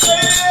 Hey!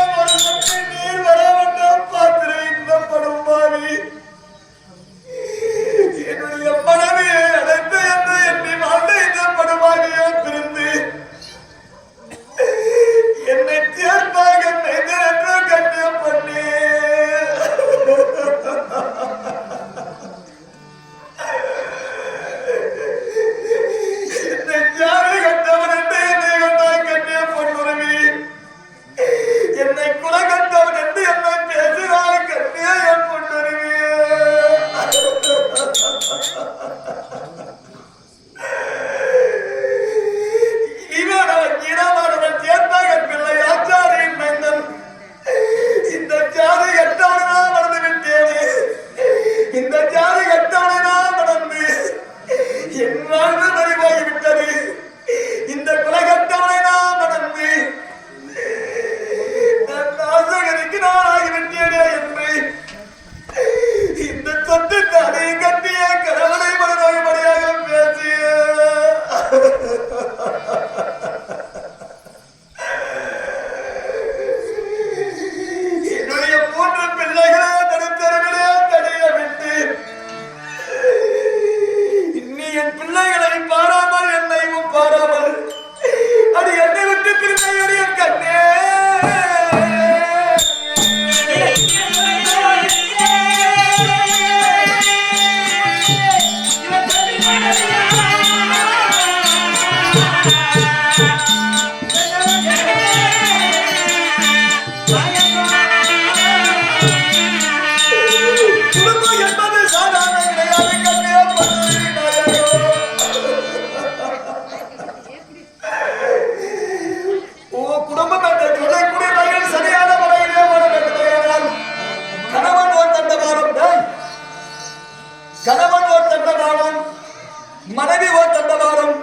மனைவி ஓர் தண்டவாளம்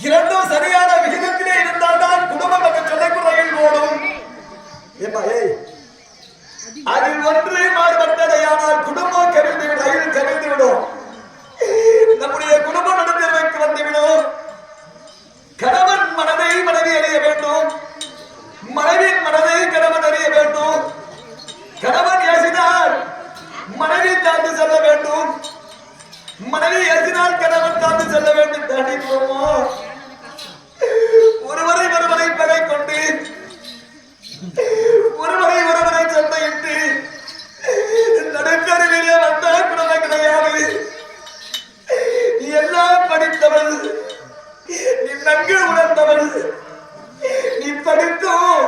இரண்டும் சரியான விகிதத்திலே இருந்தால்தான் குடும்பம் என்ற சொல்லைக்குறையில் ஓடும். அதில் ஒன்று மாறுபட்டதையானால் குடும்பம் கவிழ்ந்துவிடும், ரயில் கவிழ்ந்துவிடும். நம்முடைய குடும்பம் நடுத்தரவுக்கு வந்துவிடும். கணவன் மனதை மனைவி அறிய வேண்டும், மனைவியின் மனதை கணவன் அறிய வேண்டும். கணவன் ஏசினால் மனைவி தாண்டி செல்ல வேண்டும், மனைவி ஏசினால் கணவன் தாண்டி செல்ல வேண்டும். தாண்டி போவோம். ஒருவரை ஒருவரை பகை கொண்டு ஒருவரை ஒருவரை சண்டையிட்டு நடுக்கருவிலே வந்த குடும்பம் கிடையாது. நீ எல்லாம் படித்தவள், நீ நன்கு உணர்ந்தவள், நீ படித்தும்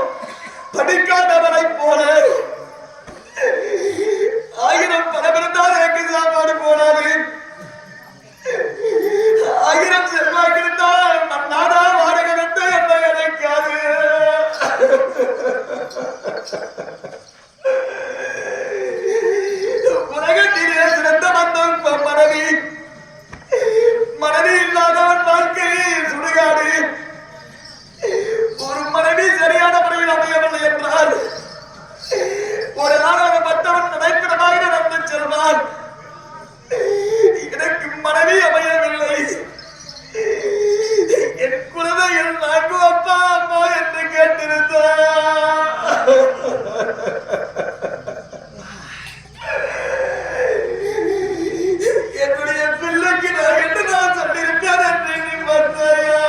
படிக்காதவரை போல ஆயிரம் பணமிருந்தால் எனக்கு சாப்பாடு போடாது, ஆயிரம் செல்வாக்கு இருந்தால் நாடா வாடகை வந்து என்ன நினைக்காது. உலகத்திலே சிறந்த மந்தம் மனைவி, மனைவி இல்லாதவன் வாழ்க்கை சுடுகாடு. ஒரு மனைவி சரியான முறையில் அமையவில்லை என்றால் ஒரு நாளாக மற்றவன் நடைபெறமாக நடந்து செல்வான். எனக்கு மனைவி அமையவில்லை, என் குழந்தைகள் நான்கு அப்பா அம்மா என்று கேட்டிருந்தார். என்னுடைய பிள்ளைக்கு நான் என்று நான் சொல்லியிருப்பேன் என்று நீ பார்த்தாயா?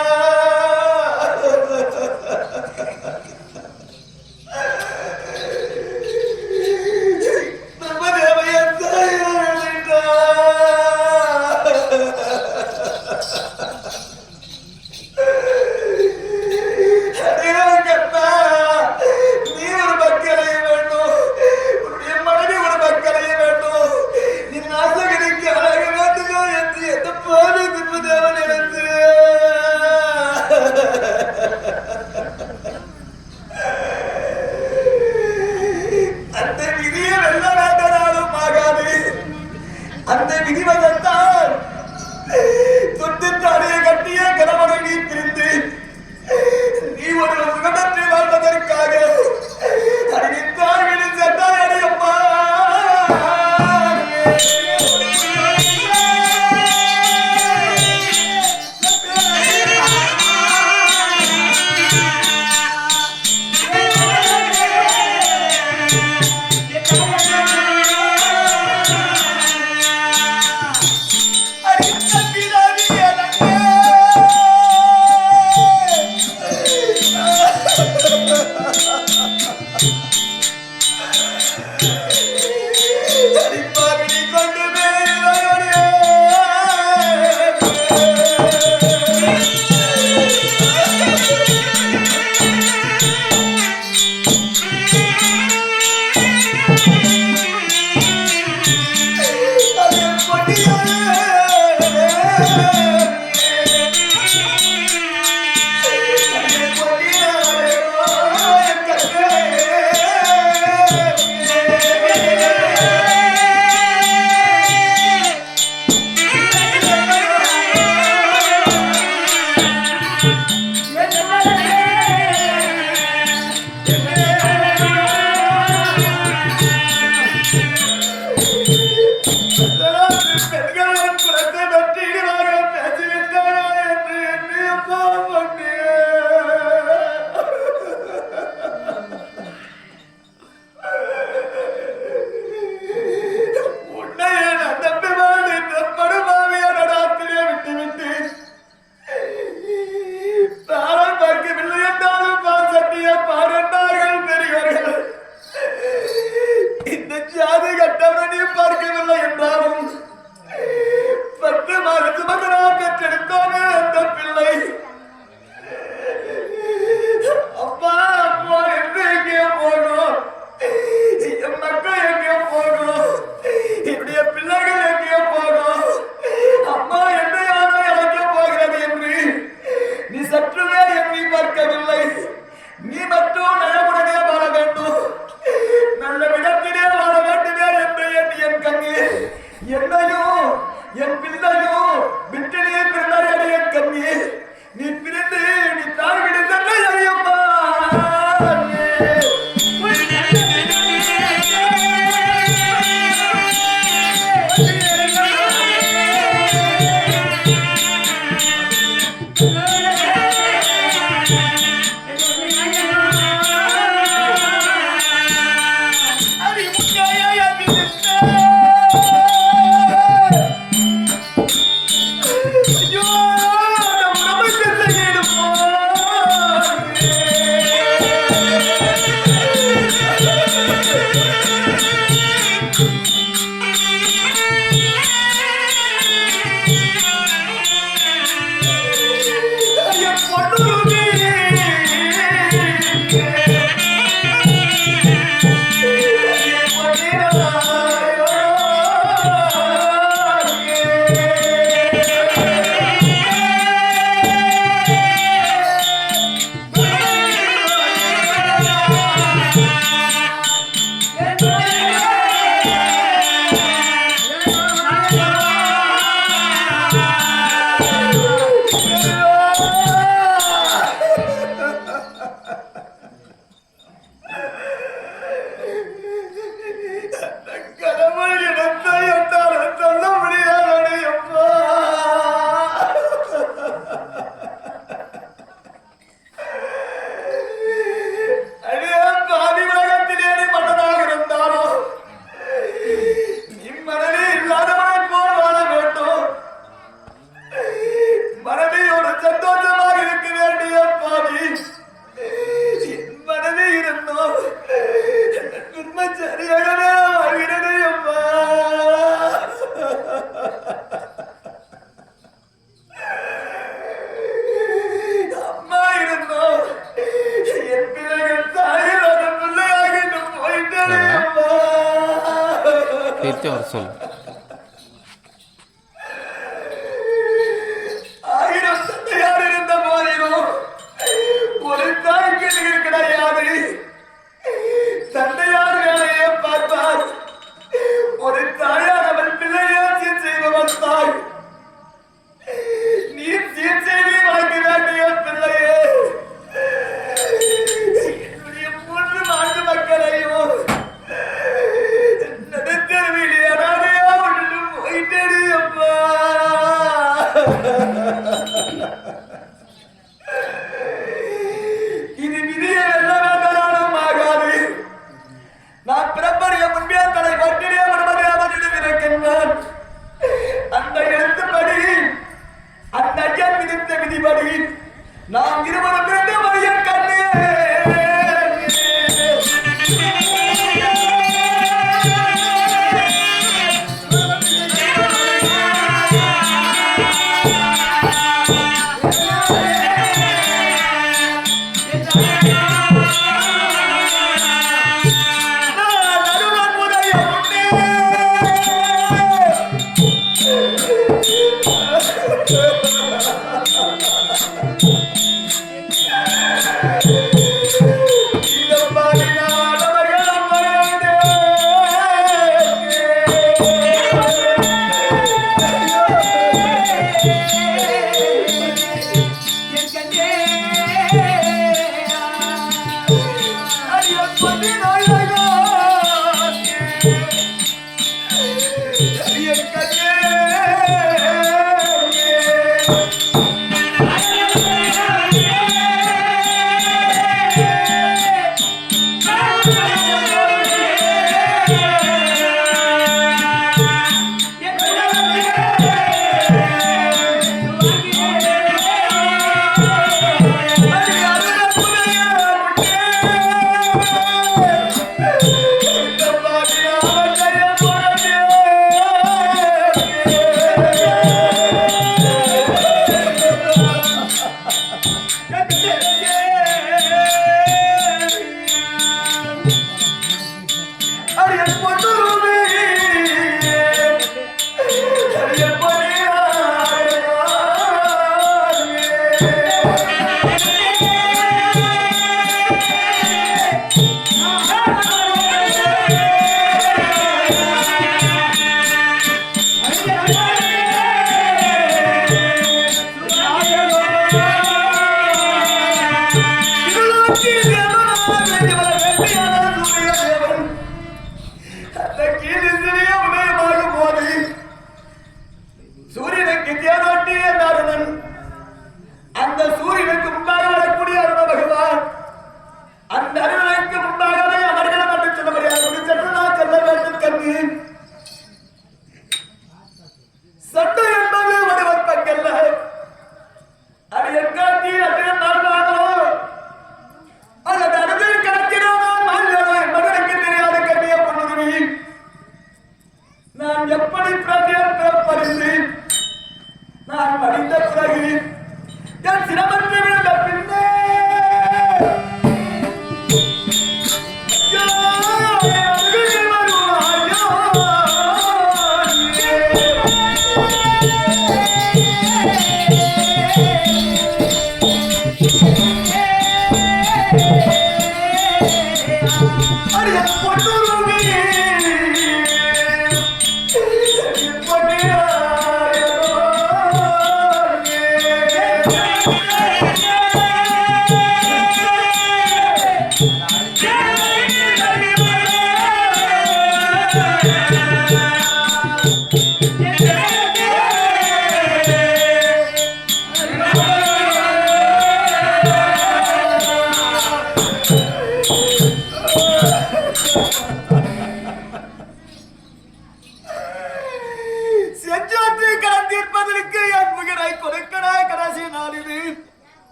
அந்த விதிவதத்தால் தொட்டுத்தாடிய கட்டிய கணவனை நீ பிரிந்து நீ ஒரு சுகமத்தை வாழ்வதற்காக அறிவித்தார்கள் சென்றாய் அம்மா. திருத்தி வர சொல். ஆயிரம் தந்தையார் இருந்த போதிலும் ஒரு தாய்க்கு நீர் கிடையாது. தந்தையார் வேலையை பார்ப்பார். ஒரு தாயார் அவள் பிள்ளையாட்சி செய்பவன் தாய். நீர் சீர் செய்தி வாங்கி வேண்டிய பிள்ளையே, என்னுடைய 3 நாட்டு மக்களையும் நடுத்தருவிலே அனாதையா விட்டு போயிட்டேடி அம்மா. இது விதியை வெல்ல வேண்டாலும் ஆகாது. நான் பிறப்படைய முன்பே தலை பட்டினே விடுவதை அவனிடம் இருக்கின்றான். அந்த எழுத்துப்படி, அந்த ஐயன் விதித்த விதிப்படி நாம் இருவரும் பிறந்த மையம் கண்ணே.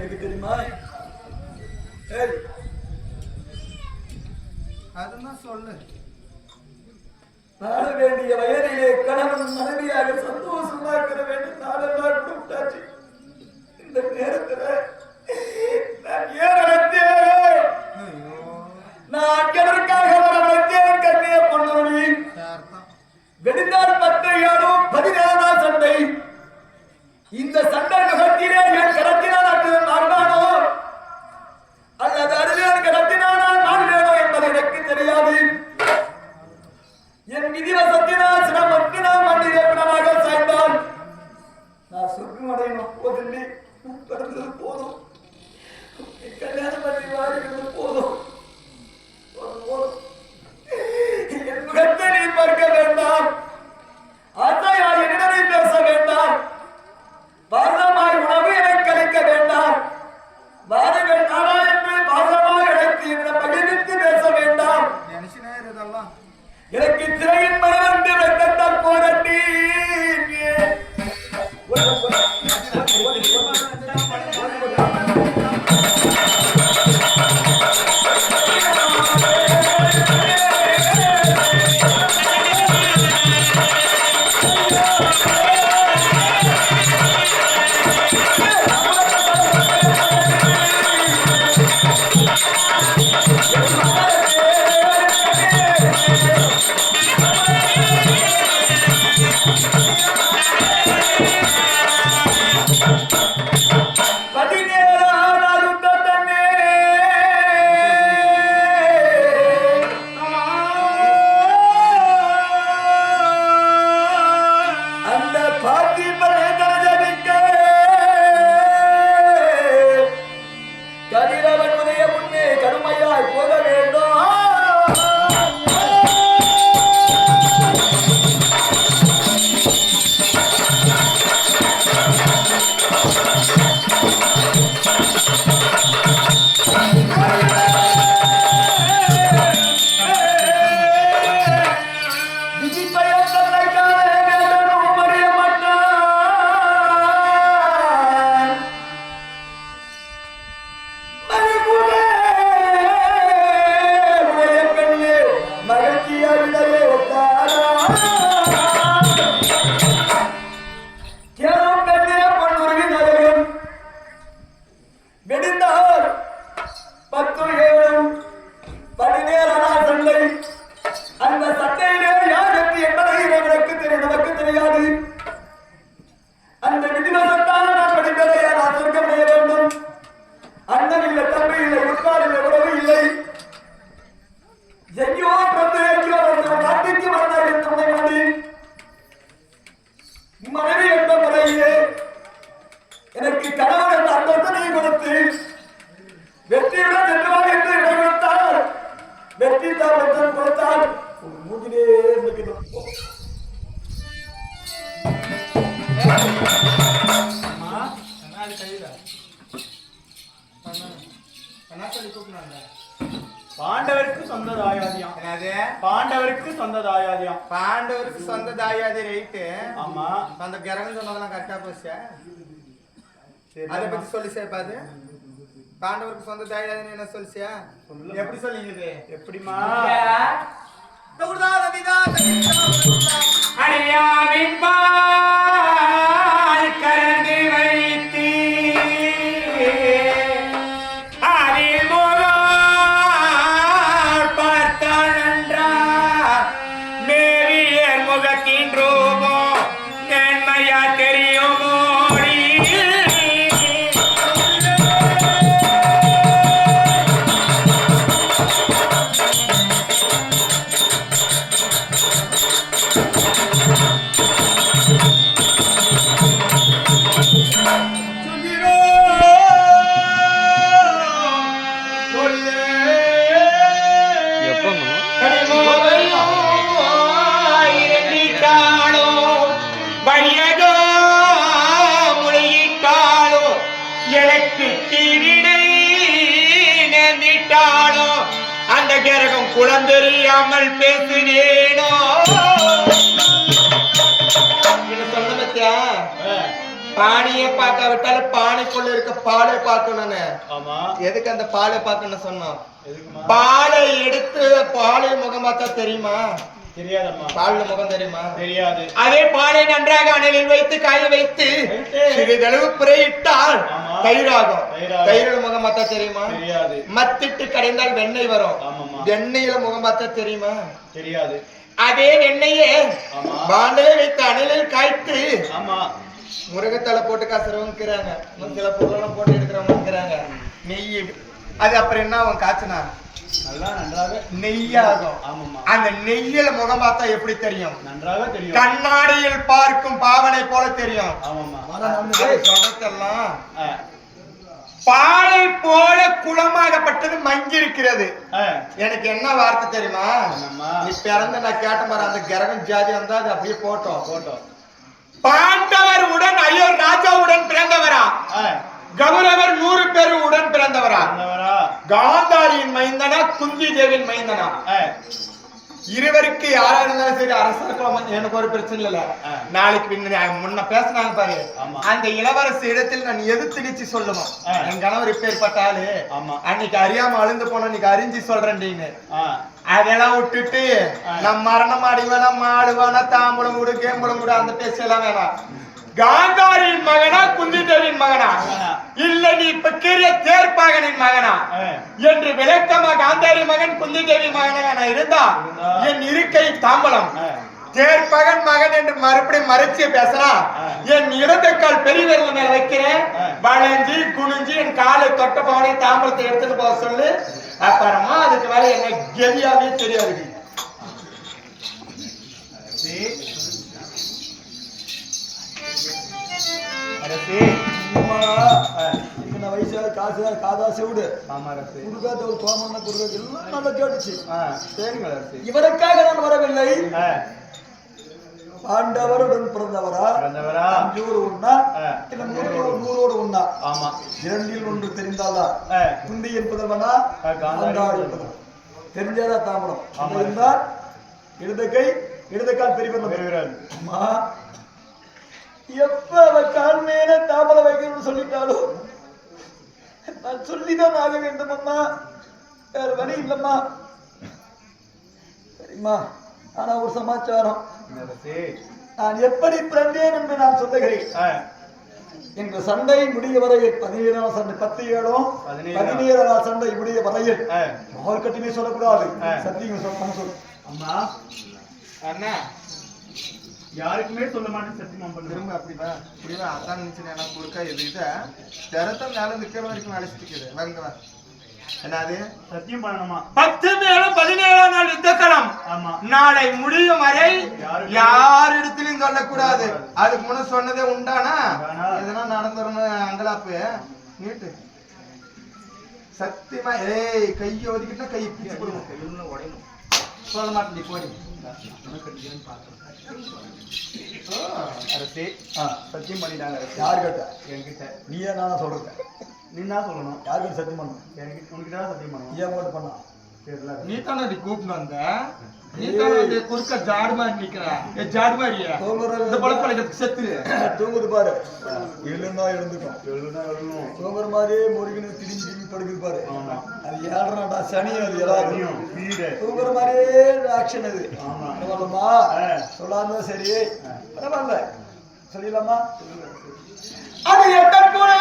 எனக்கு தெரியுமா? ஏய் அதெல்லாம் சொல்லு. வாழ வேண்டிய வயதிலே கணவன் மனைவியாக சந்தோஷமாக இருக்க வேண்டும். நாளெல்லாம் கொடுத்தாச்சு. இந்த நேரத்துல நான் ஏன் நடத்தேன்? நான் எதற்காக நடத்தேன்? கண்ணிய பொண்ணு வெடிந்தால் 10 7 17 சண்டை. இந்த சண்டை முகத்திலே என் கடத்தினால் அது நான்தானோ அல்லது அருள் கடத்தினால் நான் வேணோ என்பது எனக்கு தெரியாது. என் விதிவசத்தினால் சிரமத்தினால் மண்ணிலே பிணமாக சாய்ந்தால் நான் சொர்க்கம் அடையணும். போதில்லை பிறந்தது போதும். கல்யாணம் பண்ணி வாழ்கிறது போதும். என் முகத்தை நீ பார்க்க வேண்டாம். ஆசையா என்னிடமே பேச வேண்டாம். பாரதமாய் உணவு எனக்கு அளிக்க வேண்டாம். வாருங்கள் நானா என்று பாரதமாக அழைத்து என்னிடம் மகிழ்வித்து பேச வேண்டாம். எனக்கு திரையின் மனவந்து வெட்டத்தால் போரட்டி பாண்டவருக்கு சொந்த தாயாதியாம். பாண்டவருக்கு சொந்த தாயாதியாம். பாண்டவருக்கு சொந்த தாயாதி ரைட்டு. ஆமா, அந்த கிரகம் சொன்னதெல்லாம் கரெக்டா போச்சா? அதை பத்தி சொல்லி சேர்ப்பாது. பாண்டவருக்கு சொந்த தாயாதி என்ன சொல்லிச்சியா? எப்படி சொல்லிங்க? எப்படிமா? அடியாவின் பால் கரந்து வைத்து அதில் முகம் பார்த்தானன்றா மேவியர் முகத்தின் ரூபம் நன்மையா தெரியுமோ? அந்த கிரகம் குளந்தெரியாமல் பேசினேனோ சொன்ன பத்தியா? பாணியே பார்க்காவிட்டாலும் பானைக்குள்ள இருக்க பாலை பார்க்கணும்னு. ஆமா. எதுக்கு அந்த பாலை பார்க்கணும்னு சொன்னோம்? எதுக்குமா? பாலை எடுத்து பாலை முகம் பார்த்தா தெரியுமா? தெரியாதம்மா. பால்ல முகம் தெரியுமா? தெரியாது. அதே பாலை நன்றாக அனலில் வைத்து காய வைத்து சிறிதளவு புரையிட்டால் தயிராகும். தயிரில் முகம் பார்த்தா தெரியுமா? தெரியாது. மத்திட்டு கடைந்தால் வெண்ணெய் வரும். ஆமாம்மா. வெண்ணெயில முகம் பார்த்தா தெரியுமா? தெரியாது. அதே வெண்ணெயே பாண்டலை வைத்து அனலில் காய்த்து ஆமா முருகத்தலை போட்டு காசுறவங்கிறாங்க, சில பொருளெல்லாம் போட்டு எடுக்கிறவங்க நெய். அது அப்புறம் என்ன அவன் காய்ச்சினா நல்லா நன்றாக நெய்யாகும். ஆமாம்மா. அந்த நெய்யில முகம் பார்த்தா எப்படி தெரியும்? நன்றாக தெரியும். கண்ணாடியில் பார்க்கும் பாவனை போல தெரியும். ஆமாம்மா. சொடத்தெல்லாம் பாலை போல குளமாகப்பட்டது மங்கிருக்கிறது. எனக்கு என்ன வார்த்தை தெரியுமா? நீ பிறந்து நான் கேட்ட மாதிரி அந்த கிரகம் ஜாதி வந்தா அது அப்படியே போட்டோம். பாண்டவர் உடன் ஐயோ ராஜாவுடன் பிறந்தவரா? கௌரவர் 100 பேர் உடன் பிறந்தவரா? காந்தாரியின் மைந்தனா குந்தி தேவியின் மைந்தனா? இருவருக்கு யாரா இருந்தாலும் சரி அரசர் எனக்கு ஒரு பிரச்சனை இல்ல. நாளைக்கு முன்ன பேசினாங்க பாரு, அந்த இளவரசு இடத்தில் நான் எதிர்த்து நிச்சு சொல்லுவேன். என் கணவர் இப்பேற்பட்ட ஆளு அன்னைக்கு அறியாம அழுந்து போன இன்னைக்கு அறிஞ்சு சொல்றேன். அதெல்லாம் விட்டுட்டு நம் மரணம் அடிவேனா மாடுவானா தாம்பூலம் விடு கேம்புலம் விடு அந்த பேசலாம் வேணாம். காந்தாரியின் மகனா குந்தி தேவியின் மகனா இல்ல நீ இப்ப கீழே தேர்ப்பாகனின் மகனா என்று விளக்கமா காந்தாரி மகன் குந்தி தேவி மகனாக இருந்தா என் இருக்கை தாம்பலம் தேர்ப்பகன் மகன் என்று மறுபடியும் மறைச்சு பேசுறா. என் இடது கால் பெரிய விரல் மேல வைக்கிறேன், வளைஞ்சி குனிஞ்சி என் காலை தொட்ட பாவனை தாம்பலத்தை எடுத்துட்டு போக சொல்லு. அப்புறமா அதுக்கு மேல என்ன கெதியாவே தெரியாது. வயசால காசு காதா செவிடு குடுக்காத ஒரு கோமன்னா குடுக்காது எல்லாம் நல்லா கேட்டுச்சு. இவருக்காக நான் வரவில்லை. பாண்டவருடன் பிறந்தவரா? 5 ஒண்ணா இல்ல 100 ஒண்ணா? இரண்டில் ஒன்று தெரிந்தாலா? குந்தி என்பதவனா காந்தாரி என்பதவன் தெரிஞ்சாதா தாமரம் இருந்தால் இடது கால் பெரிய அம்மா எப்ப அவ கால் மேல தாமரை வைக்கணும்னு சொல்லிட்டாலும் நான் சொல்லிதான் ஆக வேண்டும் அம்மா, வேற வழி இல்லம்மா. சரிம்மா, ஆனா ஒரு சமாச்சாரம், நான் எப்படி பிறந்தேன் என்று நான் சொல்லுகிறேன். எங்க சண்டை முடிய வரையில் 17ஆம் சண்டை 17ஆம் சண்டை முடிய வரையில் மால் கட்டினே சொல்லக்கூடாது, சத்தியம் சொல்லு. அம்மா அண்ணா யாருக்குமே சொல்ல மாட்டேன் சத்தியமா திரும்ப அப்படிதான் புரியுதா? அதான் நினைச்சு கொடுக்க இது திறத்த மேல நிக்கிற வரைக்கும் அழைச்சிட்டு வாங்க. என்னது சத்தியம் பண்ணணுமா? 10 மேலும் 17ஆம் நாள் யுத்தகலம். ஆமா, நாளை முடியும் வரை யாரிடத்திலும் சொல்லக்கூடாது. அதுக்கு முன்ன சொன்னதே உண்டானா எதனா நடந்துடணும் அங்கலாப்பு நீட்டு சத்தியமா. ஏய் கையை ஒதுக்கிட்டா கையை பிடிச்சு கொடுக்கும், கையில உடையணும். சொல்ல மாட்டேன் நீ போடி அரசே. சத்தியம் பண்ணிட்டாங்க. யாரு கேட்ட? என்கிட்ட. நீயே நானா சொல்றேன். நீ தான் சொல்லணும். யாருக்கு சத்தியம் பண்ணணும்? என்கிட்ட உனக்கிட்ட சத்தியம் பண்ணணும். ஏன் போட்டு பண்ணா? நீ தானே கூப்பிட்டு வந்த, நீ தானே குறுக்க ஜாடு மாதிரி நிக்கிற. ஜாடு மாதிரியா இந்த பழப்பழக்கத்துக்கு செத்து தூங்குது பாரு. எழுந்தா எழுந்துக்கும், தூங்குற மாதிரியே முருகனு திரும்பி படுக்குது பாரு. அது 7.5 சனி. அது எல்லாரும் தூங்குற மாதிரியே ஆக்ஷன். அது பரவாயில்லம்மா, சொல்லாம சரி பரவாயில்ல சொல்லிடலாமா? அது எட்டக்கூட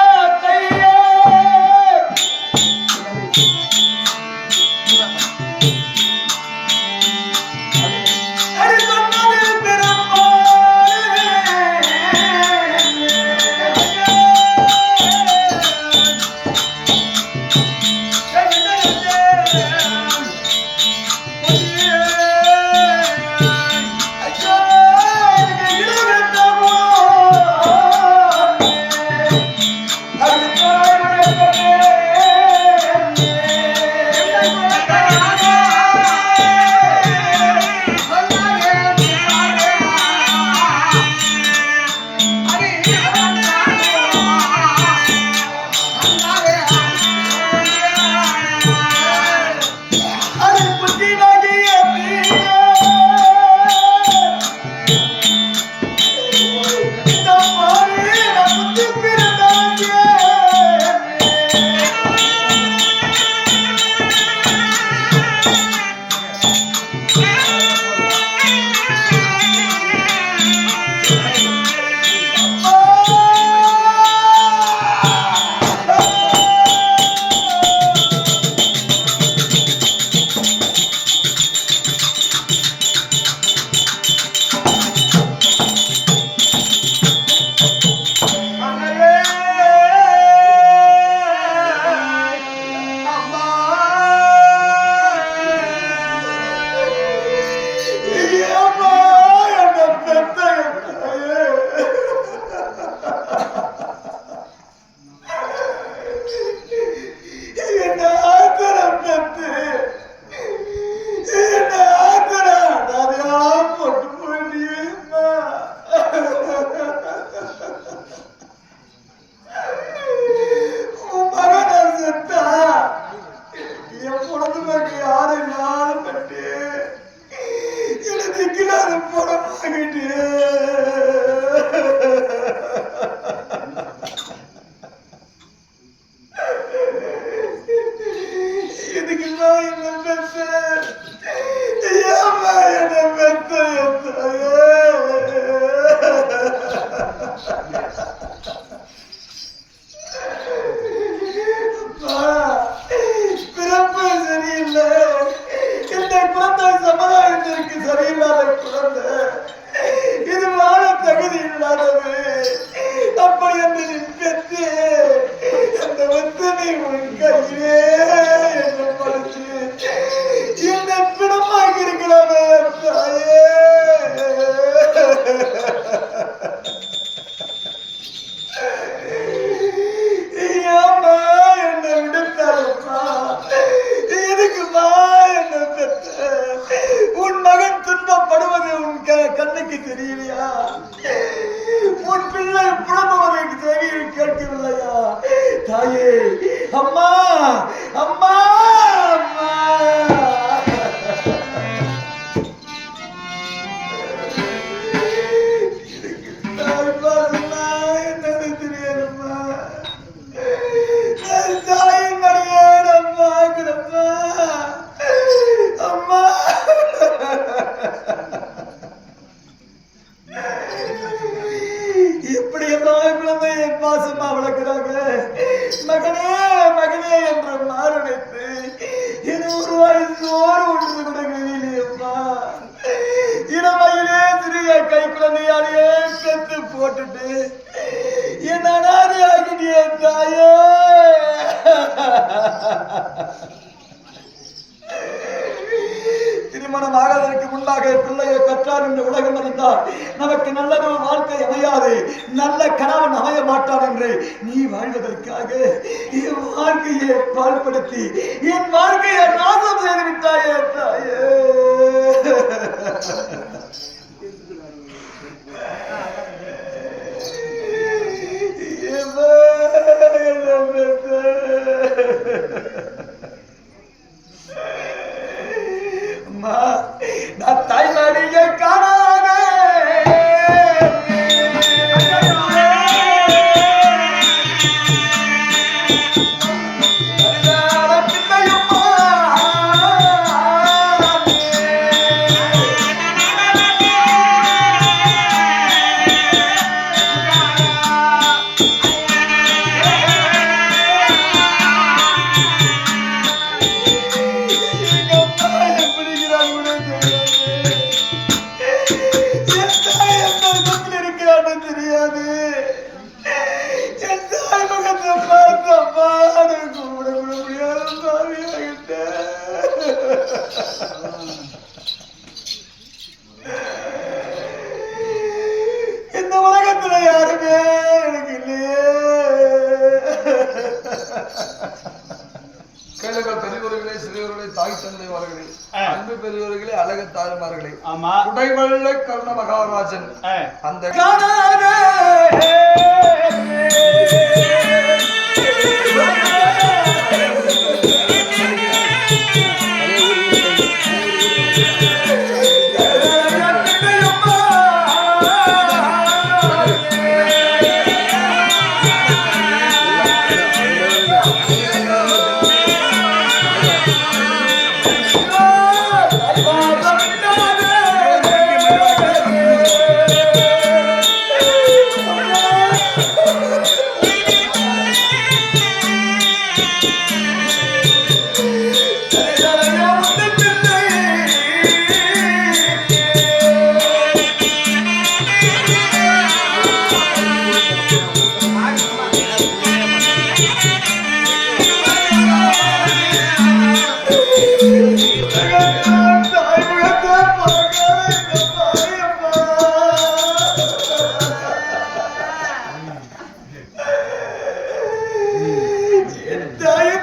கையே உன் கையிலே என்ன படைச்சு என்ன பிணமாக்கி இருக்கிறானே தாயே. ஏம்மா என்னை விடுத்தாரம்மா, எதுக்குமா என்ன பெற்ற? உன் மகன் துன்பப்படுவது உன் கண்ணுக்கு தெரியலையா? உன் பிள்ளை புலம்புவதை செவியில் கேட்கவில்லையா? தாயே, அம்மா அம்மா அம்மா, என்னன்னு தெரியாதம்மா. தாயின் மடியேன் அம்மா கிடப்பா அம்மா. இப்படி எல்லாம் குழந்தையை பாசமா வளர்க்கிறாங்க. மகனே மகனே என்று மாரடைத்து இன்னொரு சோறு ஒன்று கொடுக்கலையம்மா. இளமையிலே சிறிய கை குழந்தையாலேயே பெற்று போட்டுட்டு என் அனாதை ஆகிட்டிய தாயே. திருமணம் ஆகாததற்கு முன்பாக பிள்ளையை கற்றார் என்று உலகம் அறிந்தால் நமக்கு நல்லது வாழ்க்கை அமையாது, நல்ல கணவன் அமைய மாட்டான் என்று நீ வாழ்வதற்காக என் வாழ்க்கையை பாழ்படுத்தி என் வாழ்க்கையை நாசம் செய்து விட்டாயே தாயே. அம்மா, நான் தாய்மாரியை காணாதே. இந்த உலகத்துல யாருமே எனக்கு இல்லையே. கேளுங்கள் பெரியவர்களே, சிறியவர்களே, தாய் தந்தைமார்களே, அன்பு பெரியவர்களே, அழகு தாய்மார்களே, குடைவள்ள கர்ண மகாராஜன் அந்த தாய்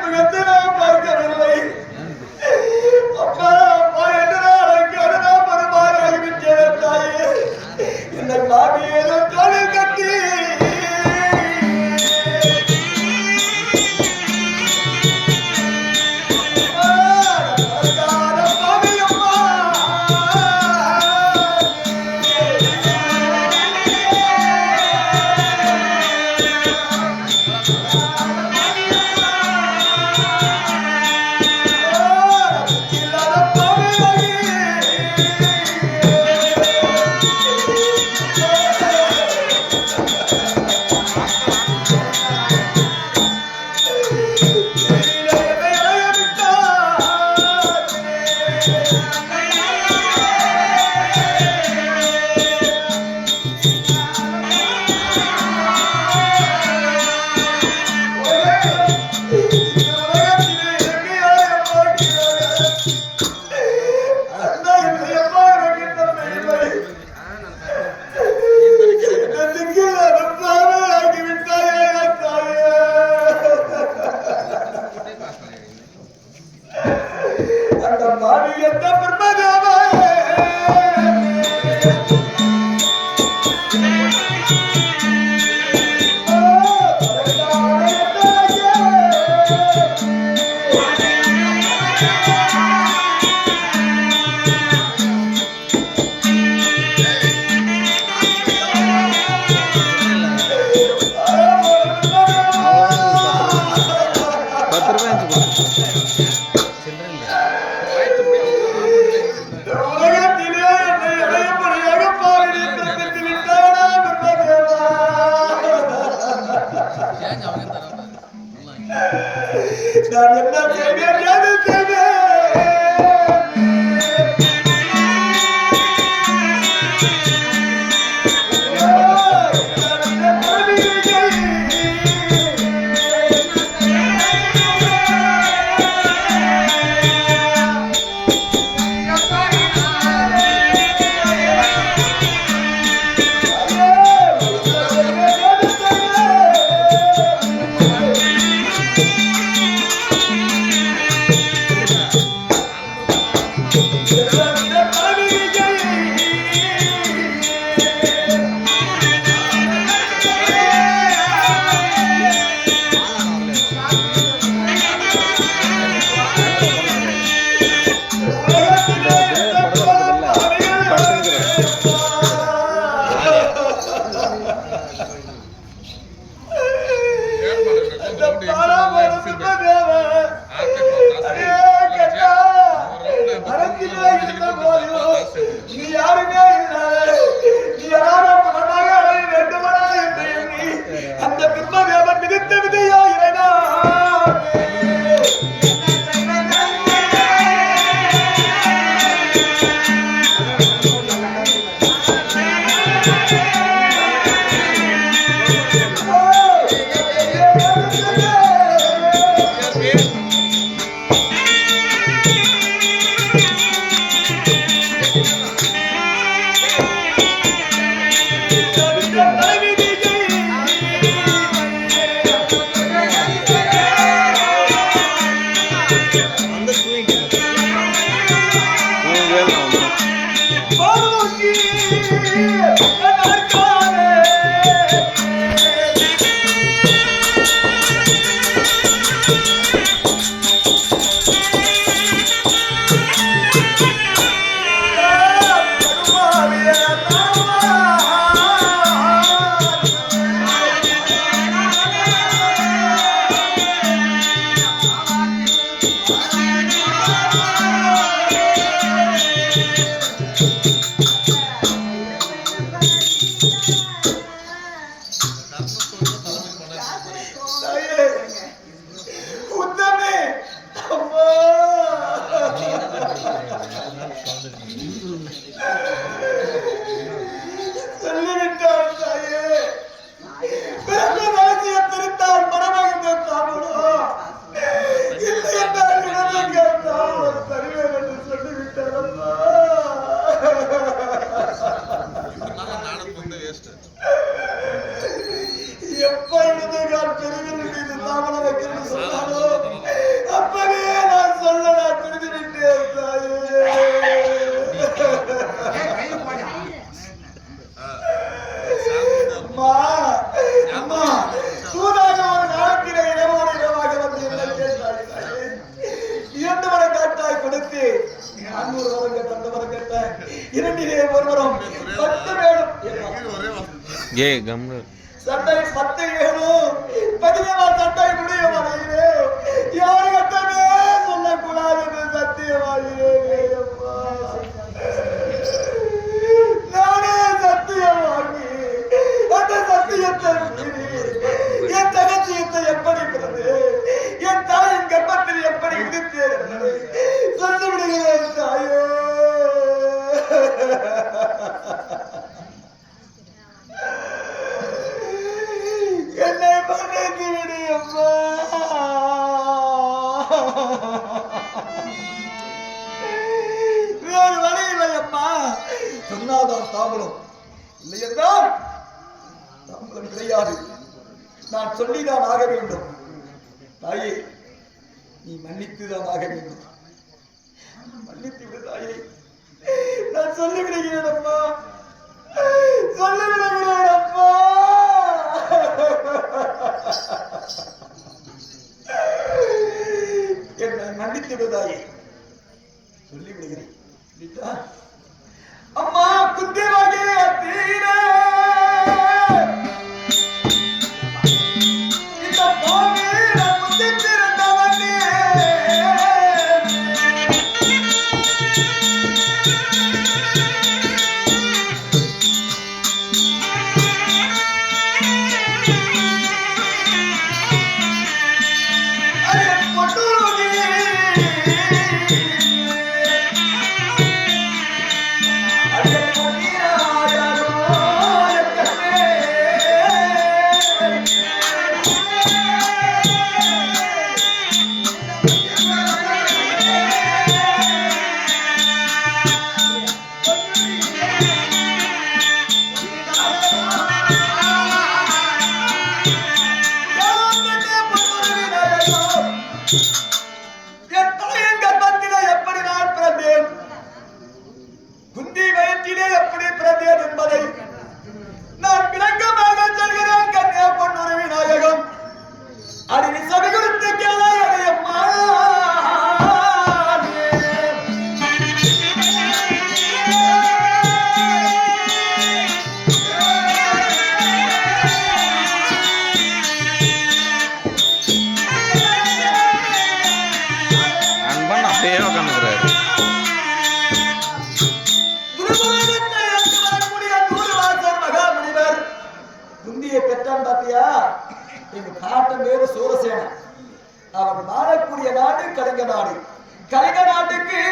அந்த பாவி எந்த பிரம்மதேவ நான் என்ன செய்வேன் எது செய்வேன் சட்டை 10 ஏழும் 17 சட்டை முடிய வரையிலே யாரு கட்டமே சொல்லக்கூடாது சத்தியமாகிறேன். நானே சத்தியமாகி அந்த சத்தியத்தை என் தகச்சியத்தை எப்படி பிறந்து என் தாயின் கர்ப்பத்தில் எப்படி விடுத்தேன் என்பதை சொல்லிவிடுகிறேன் தாயே. என்னை மன்னித்து விடு அம்மா. வேறு வழி இல்லை அம்மா. சொன்னாதான் தாமலம், இல்லை என்றால் தாமலம் கிடையாது. நான் சொல்லிதான் ஆக வேண்டும். தாயே, நீ மன்னித்துதான் ஆக வேண்டும். மன்னித்து விடு தாயே. நான் சொல்லி விடுகிறேன் அம்மா, சொல்லி விடுகிறேன் அம்மா. என்னை மன்னித்து விடு தாயே, சொல்லி விடுகிறேன். அம்மா குந்திவாகி தீர இந்த பாவீர குந்தி பிறந்தவனே அவன் வாழக்கூடிய நாடு கலிங்க நாடு. கலிங்க நாட்டுக்கு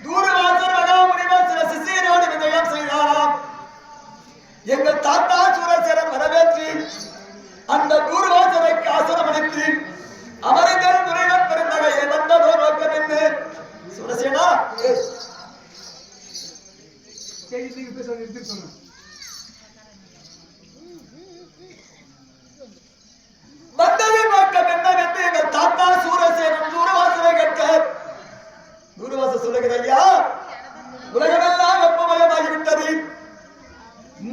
தூரவாசர் மகாமுனிவர் சில சிசியரோடு விஜயம் செய்தாராம். எங்கள் தாத்தா சூரசேரன் வரவேற்று அந்த தூரவாசரைக்கு ஆசனம் அளித்து அவர்கள் முறைவர் பெருந்தகையை வந்ததோ நோக்கம் என்று சூரசேனா வந்தது நோக்கம் என்னவென்று எங்கள் தாத்தா சூரசேனன் தூரவாசரை கேட்க தூரவாச சொல்லுகிற ஐயா, உலகமெல்லாம் வெப்பமயமாகிவிட்டது,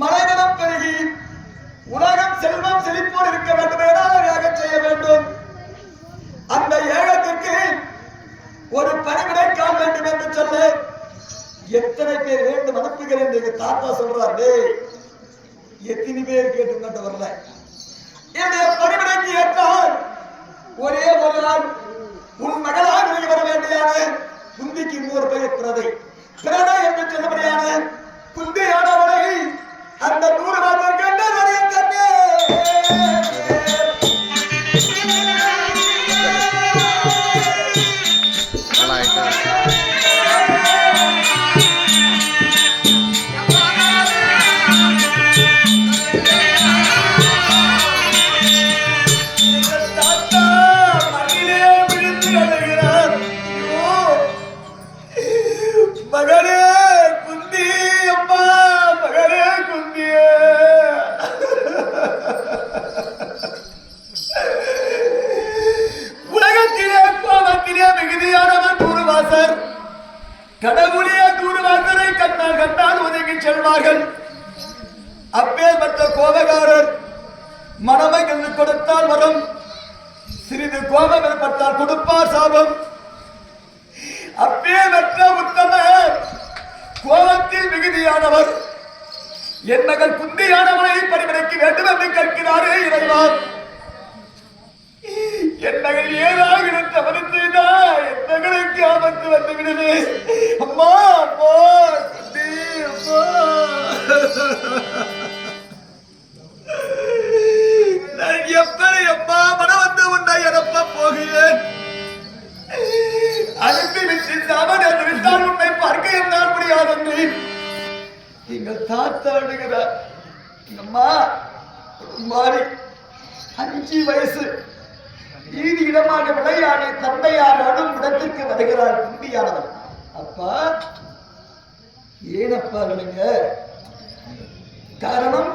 மழைவளம் பெருகி உலகம் செல்வம் செழிப்போடு இருக்க வேண்டும், ஏதாவது யாகம் செய்ய வேண்டும். அந்த ஏகத்திற்கு ஒரு பணிவிடை காண வேண்டும் என்று சொல்ல எத்தனை பேர் வேண்டும் அனுப்புகிறேன் என்று எங்க தாத்தா சொல்றாரு. எத்தனை பேர் கேட்டு வரல. என்னுடைய பணிவிடைக்கு ஏற்றால் ஒரே ஒரு நாள் உன் மகளாக வர வேண்டியான குந்திக்கு இன்னொரு பெயர் பிரதை. பிரதை என்று சொல்லபடியான குந்தியானவரை அந்த தூரவாசர் கண்ட நிறைய கண்ணே கடவுளிய தூரவாசரை கண்ணால் கண்டால் ஒதுங்கி செல்வார்கள். அப்பேற்பட்ட கோபகாரர் மனமை கொடுத்தால் வரும், சிறிது கோபம் ஏற்பட்டால் கொடுப்பார் சாபம். அப்பேற்பட்ட உத்தமர் கோபத்தில் மிகுதியானவர் என் மகள் குந்தியானவரை பணிவிடைக்கு வேண்டும் என்று கேட்கிறாரே இறைவா. என் மகள் ஏதாவது தவறு செய்தா என் மகளுக்கு ஆபத்து வந்து விடுது. அம்மா அம்மா அம்மா, நான் எப்படி அம்மா மனம் வந்து உண்டா எனப்ப போகிறேன். அழைத்து விட்டு சாமன் என்று விட்டால் உன்னை பார்க்க என்னால் முடியாதென்று எங்கள் தாத்தா விடுகிறார். அம்மா மாறி 5 வயசு நீதி இடமாக விளையாடி தந்தையார் அடும் இடத்திற்கு வருகிறார் குந்தியானவர். அப்பா ஏனப்பா விடுங்க, காரணம்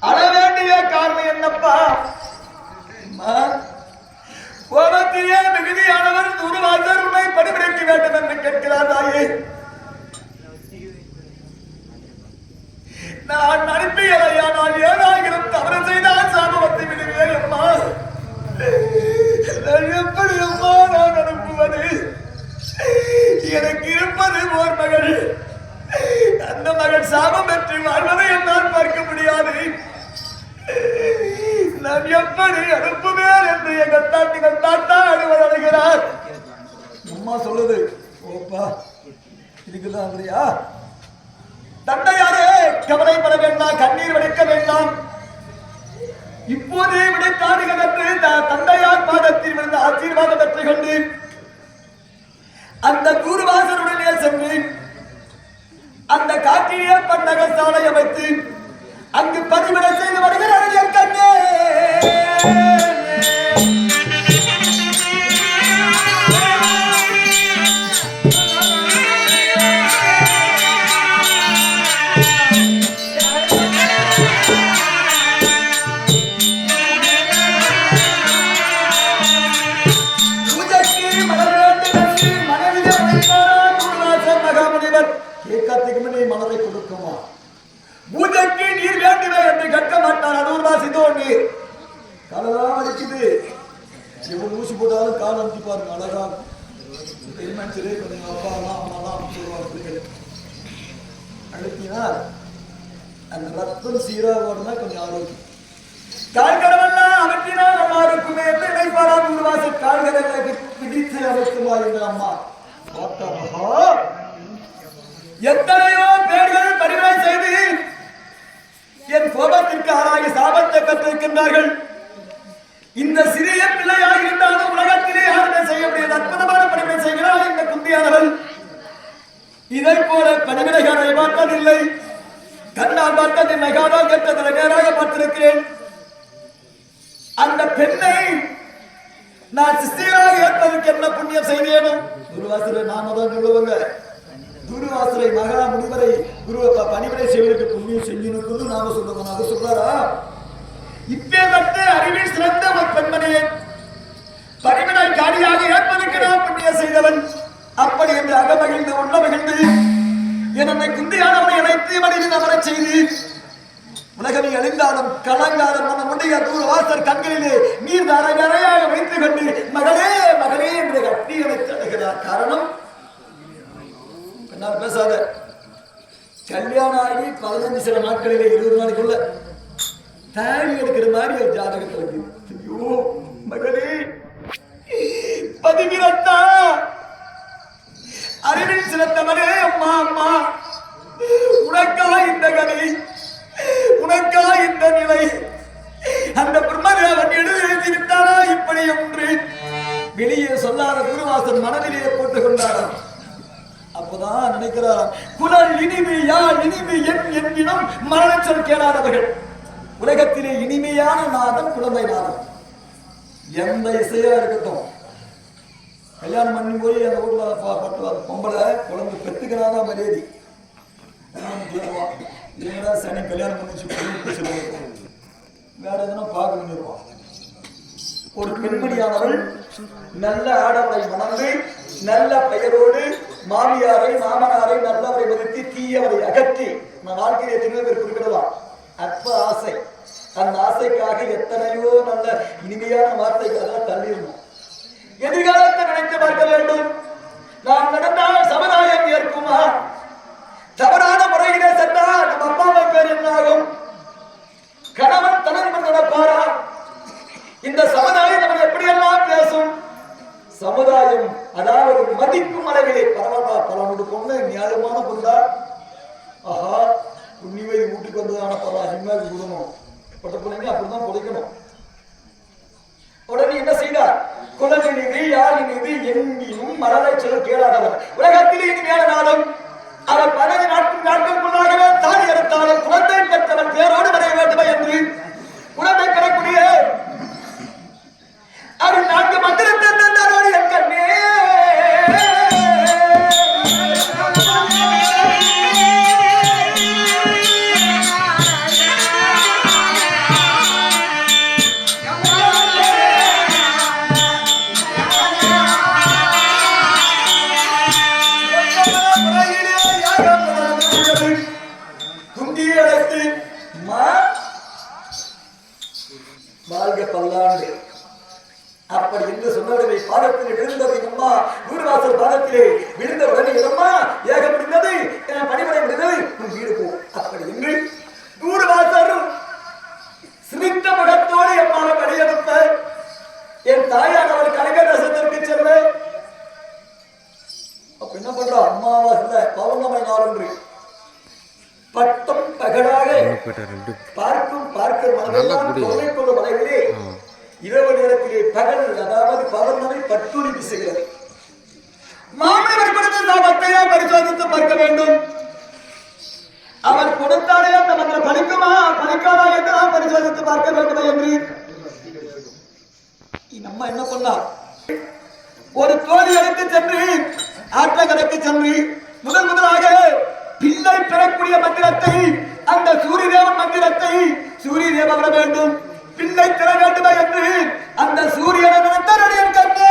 அழ வேண்டிய காரணம் என்னப்பா? கோபத்திலே மிகுதியானவர் தூரவாசர் உன்னை பணிவிடைக்க வேண்டும் என்று ஆசீர்வாதம் பெற்றுக் கொண்டு அந்த தூர்வாசருடனே சென்று அந்த காட்டிலே பண்டக சாலை அமைத்து அங்கு பதிவிட செய்து வருகிறார் என் கண்ணே. மலரை கொடுக்குமா பூஜைக்கு நீர் வேண்டுமே என்று கேட்க மாட்டான். அது ஒரு வாசி தோண்டி காலெல்லாம் வலிக்குது. எவ்வளவு ஊசி போட்டாலும் கால் அனுப்பி பாருங்க அழகா பெருமனுஷரே கொஞ்சம் அப்பாலாம் அம்மாலாம் சொல்லுவாங்க. அழுத்தினா அந்த ரத்தம் சீராக ஓடுனா கொஞ்சம் ஆரோக்கியம். கால்கடவெல்லாம் அமைத்தினா நல்லா இருக்குமே என்று நினைப்பாரா ஒரு வாசி கால்களை பிடித்து அமைக்குமா எங்கள் அம்மா பார்த்தா எத்தனையோ பேர்கள் பரிவரை செய்து என் கோபத்திற்கு ஆளாகி சாபத்தை பெற்றிருக்கின்றார்கள். இந்த சிறிய பிள்ளையாக இருந்தாலும் உலகத்திலே யாருமே செய்ய முடியாது அற்புதமான பணிவிடை செய்கிறார் இந்த குந்தியானவள். இதை போல பணிவிடைகளை பார்த்ததில்லை. கண்ணால் பார்த்தது மெகாவாக கேட்டதில் நேராக பார்த்திருக்கிறேன். அந்த பெண்ணை நான் சிஸ்டராக ஏற்பதற்கு என்ன புண்ணியம் செய்வேனும் குருவாசரை நாம தான் சொல்லுவாங்க. குருவாசரை மகா முனிவரை குரு பணிவிடை செய்வதற்கு புண்ணியம் செஞ்சுன்னு நாம சொல்லுவோம். அது சொல்றாரா இப்பேற்பட்ட அறிவில் சிறந்த ஒரு பெண்மணியை பணிவிடை காடியாக ஏற்பதற்கு நான் புண்ணியம் செய்தவன். அப்படி என்று அகமகிழ்ந்து உள்ள மகிழ்ந்து என்னை குந்தியானவனை இணைத்து மனிதன் அவரை செய்து உலகமே அழிந்தாலும் கலங்காலம் நம்ம முந்தைய தூர்வாசர் கண்களிலே நீர் நிறையாக வைத்துக் கொண்டு மகளே மகளே என்று கட்டி அணைத்து அடைகிறார். காரணம் பேசாத கல்யாணம் ஆகி 15 சில நாட்களிலே 20 நாளைக்குள்ள தாலி எடுக்கிற மாதிரி ஒரு ஜாதகத்தில் இருக்கு. ஐயோ மகளே பதிவிரத்தா அறிவில் சிறந்தவனே அம்மா அம்மா உனக்கா இந்த கதை உனக்கா இந்த நிலை அந்த பிரம்மதேவன் எழுதி விட்டானா இப்படி என்று வெளியே சொல்லாத குருவாசன் மனதிலே போட்டுக் கொண்டாராம். அப்பதான் நினைக்கிறாராம் குலல் இனிமை யார் இனிமை என்கினும் மரணச்சொல் கேளாதவர்கள். உலகத்திலே இனிமையான நாதம் குழந்தை நாதம். எந்த இசையா இருக்கட்டும் கல்யாணம் பண்ணி போய் அந்த ஊர்ல பட்டு பொம்பளை குழந்தை பெத்துக்கிறாதான் மரியாதை. இல்லைங்களா சனி கல்யாணம் பண்ணிச்சு வேற எதுனா பார்க்க வேண்டியிருப்பான். ஒரு பெண்மணியானவள் நல்ல ஆடவரை மணந்து நல்ல பெயரோடு மாமியாரை மாமனாரை நல்லவரை மதித்து தீயவரை அகற்றி நான் வாழ்க்கையை எத்தனையோ பேர் குறிப்பிடலாம். அற்ப ஆசை அந்த ஆசைக்காக எத்தனையோ நல்ல இனிமையான வார்த்தைகள் தள்ளிடணும். எதிர்காலத்தை நினைத்து பார்க்க வேண்டும். நாம் நடந்தால் சமுதாயம் ஏற்குமா? தவறான முறையிலே சென்றால் நம்ம அப்பாவை பேர் என்ன ஆகும்? கணவன் தனது நடப்பாரா? இந்த சமுதாயம் நம்ம எப்படியெல்லாம் பேசும்? சமுதாயம் அதாவது மதிக்கும் அளவிலே பரவாயில்ல பலனோடு பொண்ணு நியாயமான பொருளா ஆஹா புண்ணியவை வீட்டுக்கு வந்ததான பரவா இனிமேல் கொடுக்கணும் பட்ட பிள்ளைங்க அப்படிதான் பொழைக்கணும். உடனே என்ன செய்தார்? குழந்தை நிதி யாழ் நிதி எங்கினும் மலரை சொல்ல கேளாதவர் உலகத்திலே இனிமையான நாளும் அவர் 15 நாட்களுக்குள்ளாகவே தாலி எடுத்தாலும் குழந்தை பெற்றவன் பேரோடு வரைய வேண்டுமா என்று குழந்தை பெறக்கூடிய அவர் 4 மந்திரத்தை தந்தாரோடு என் கண்ணே வாழ்க பல்லாண்டு அப்படி என்று சொன்னவுடனே பாதத்தில் விழுந்தது அம்மா குருவாசல் பாதத்திலே விழுந்த உடனே அம்மா ஏக முடிந்தது என பணிபுரை முடிந்தது உன் வீடு போ அப்படி என்று குருவாசல் சிரித்த முகத்தோடு அம்மாவை வழியெடுத்த என் தாயார் அவர் கனகதேசத்திற்கு செல்ல அப்ப என்ன பண்றா அம்மாவாசல பௌர்ணமி நாள் ஒன்று பட்டம் பகடாக பார்க்கும் பார்க்கிற மனதெல்லாம் கொள்ளைக்கொள்ளும் வகையிலே இரவு நேரத்திலே பகல் அதாவது பௌர்ணமி பட்டம் வீசுகிறது. மாமனிவர் கொடுத்த சாபத்தையே பரிசோதித்து பார்க்க வேண்டும். அவர் கொடுத்தாலே அந்த மந்திரம் பலிக்குமா பலிக்காதா என்று நாம் பரிசோதித்து பார்க்க வேண்டும் என்று நம்ம என்ன பண்ணா, ஒரு தோழி எடுத்து சென்று ஆற்றங்கரைக்கு சென்று முதலாக பிள்ளை பெறக்கூடிய மந்திரத்தை, அந்த சூரியதேவன் மந்திரத்தை சூரியதேவன் வர வேண்டும், பிள்ளை பெற வேண்டுமா என்று அந்த சூரியனை நினைத்தருடைய கண்ணே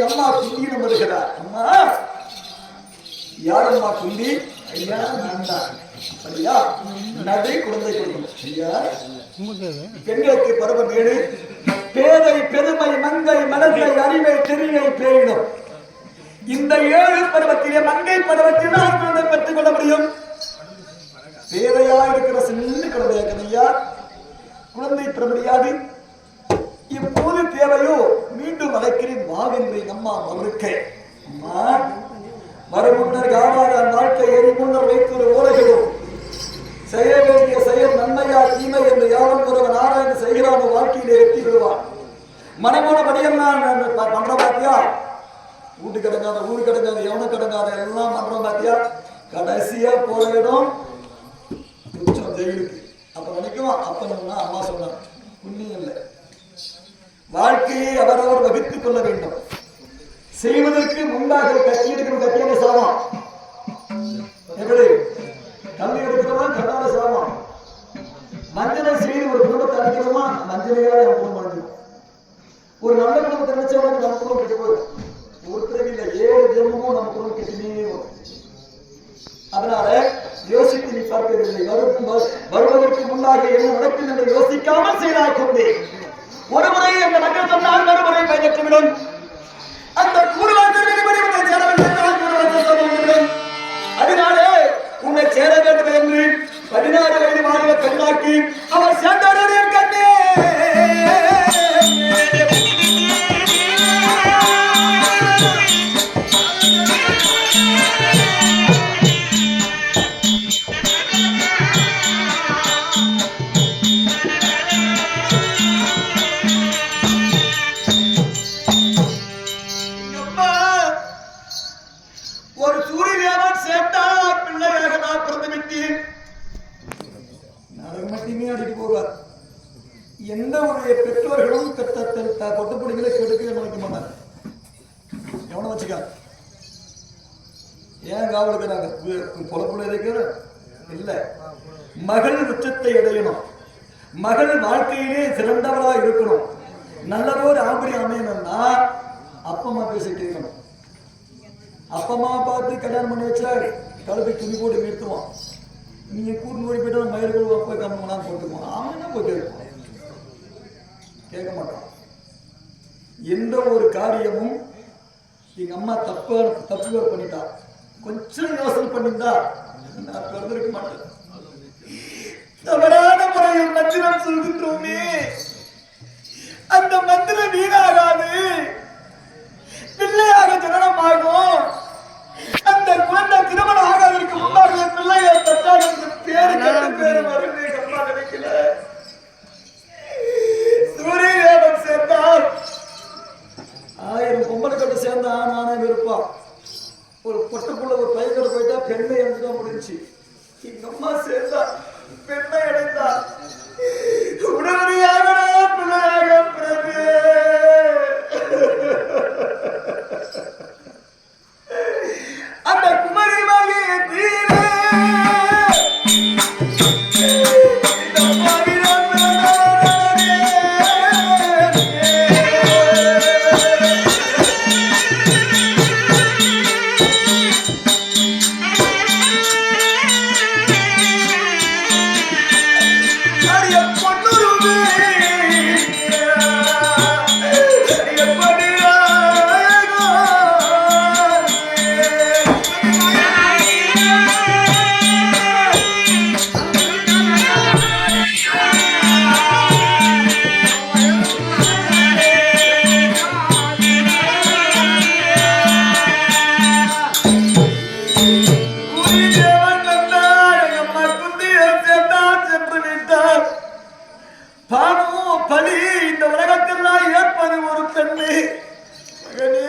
அம்மா குந்தின்னு வருகிறார். அம்மா யாரம்மா குந்தி? ஐயா நான் தான். அப்படியா? நடை குழந்தை கொடுக்கணும். ஐயா பெண்களுக்கு பருவம் 7. பேதை பெருமை மங்கை மனதை அறிவை தெரிவை பேரிடும். இந்த 7 பருவத்திலே மங்கை பருவத்தில் நான் குழந்தை பெற்றுக் கொள்ள முடியும். பேதையா இருக்கிற சின்ன குழந்தையா ஐயா குழந்தை பெற முடியாது. இப்போது தேவையோ மீண்டும் அழைக்கிறேன் வாவென்று நம்மா மறுக்க. மறுமுன்னர் காவார நாட்டை எரிமுன்னர் வைத்து ஓலைகளும் செய்ய வேண்டிய செயல் நன்மையா தீமை என்று யாவன் ஒருவன் ஆராய்ந்து செய்கிறான் வாழ்க்கையிலே எட்டி விடுவான். மனமான படியெல்லாம் பண்ற பாத்தியா, வீட்டு கிடங்காத ஊரு கிடங்காத எவனு கிடங்காத எல்லாம் பண்றோம் பாத்தியா. கடைசியா போற இடம் ஜெயிலுக்கு. அப்ப நினைக்குவான் அப்பா அம்மா சொன்னான் புண்ணியம் இல்லை. வாழ்க்கையை அவரவர் வகித்துக் கொள்ள வேண்டும். செய்வதற்கு முன்பாக கட்டி எடுக்கிற கட்டியான சாமான் எப்படி கல்வி எடுக்கிறவன் கடாத சாமான். மஞ்சளை செய்து ஒரு குடும்பத்தை அழைக்கிறோமா மஞ்சளையால என் குடும்பம் அழைக்கணும். ஒரு நல்ல குடும்பத்தை நினைச்சவங்க நம்ம குடும்பம் கெட்டு போயிடும். ஒரு பிறகு இல்லை 7 ஜென்மமும் நம்ம குடும்பம் கெட்டுனே வரும். அதனால யோசித்து நீ பார்க்கவில்லை. வருவதற்கு முன்னாக என்ன நடக்கும் என்று யோசிக்காமல் செய்தால் கொண்டே ஒரு முறை அந்த மக்கள் சொன்னால் மறுமுறை பயனற்றுவிடும். அந்த அதனாலே உன்னை சேர வேண்டும் என்று 16 வயது மாநில பெண்ணாக்கி அவர் சேர்ந்தாருடைய கண்ணே எந்த ஒரு பெற்றோர்களும் கொட்டுப்படிகளை கெடுக்க நினைக்க மாட்டாங்க. எவனை வச்சுக்க ஏன் காவலுக்கிறாங்க பொழப்புல இருக்கிற இல்ல. மகள் உச்சத்தை அடையணும். மகள் வாழ்க்கையிலே சிறந்தவரா இருக்கணும். நல்லதோர் ஆம்படி அமையணும்னா அப்பா அம்மா பேச கேட்கணும். அப்பா அம்மா பார்த்து கல்யாணம் பண்ணி வச்சா கழுப்பை துணி போட்டு நிறுத்துவான். நீங்க கூட்டு ஓடி போயிட்டு மயிர்கள் அப்பா கம்மனா போட்டுக்குவான். அவன் என்ன போய் கேட்பான்? கேட்க மாட்டான். எந்த ஒரு காரியமும் எங்க அம்மா தப்பு பண்ணிட்டா கொஞ்சம் யோசனை பண்ணிருந்தா நான் பிறந்திருக்க மாட்டேன். தவறான முறையில் மந்திரம் சொல்கின்றோமே, அந்த மந்திரம் வீணாகாது, பிள்ளையாக ஜனனமாகும். அந்த குழந்தை திருமணம் ஆகாதற்கு முன்னாடி பிள்ளையை தட்டாக பேரு கட்டு பேரு வருது. அம்மா நினைக்கல. சூரியதேவன் சேர்ந்தால் 1000 பொம்பளை கட்டு சேர்ந்தா நானே விருப்பம். ஒரு பொட்டுக்குள்ள ஒரு பையன் போயிட்டா பெண்ணை எடுத்துதான் முடிஞ்சு. எங்க அம்மா சேர்ந்தா பெண்ணை அடைந்தா உடனடியாக பிள்ளையாக பிறகு அந்த குமரி மகே தீரே பலி இந்த உலகத்தெல்லாம் ஏற்பது ஒரு பெண்ணு. மகனே,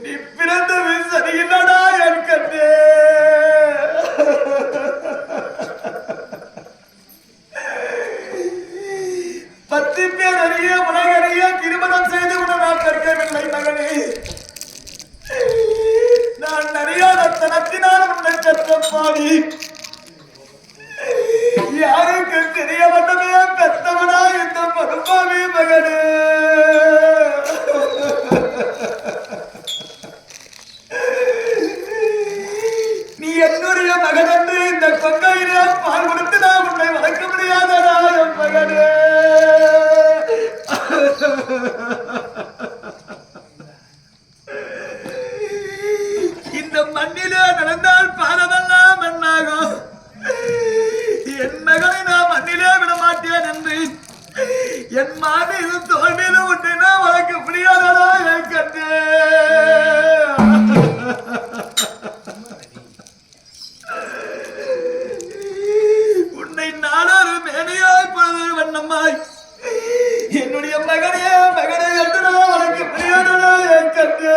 நீ பிறந்தது சரியில்லடா என் கண்ணே. பத்து பேர் அறிய உலகறிய திருமணம் செய்து கொண்டு நான் கற்கவில்லை மகனே. நான் அறியாத தனத்தினால் உன்னை கற்றப்பாடி யாருக்கு தெரிய வந்ததே பெற்றவனா இந்த பருப்பாவி மகனே. நீ என்னுடைய மகன் என்று இந்த கொங்கையிலே பால் கொடுத்து நான் உன்னை வளர்க்க முடியாதடா என் மகனே. இந்த மண்ணிலே நடந்தால் பாலமெல்லாம் மண்ணாகும். என் மகனை நான் மண்ணிலே விட மாட்டேன் என்று என் மாமி இது தோல் மீது விட்டு நான் வளர்க்க முடியாதடா என் கண்ணே. உன்னை நாளொரு மேனையாய் பொழுது வண்ணம்மாய் என்னுடைய மகனே மகனை என்று நான் வளர்க்க முடியாதடா என் கண்ணே.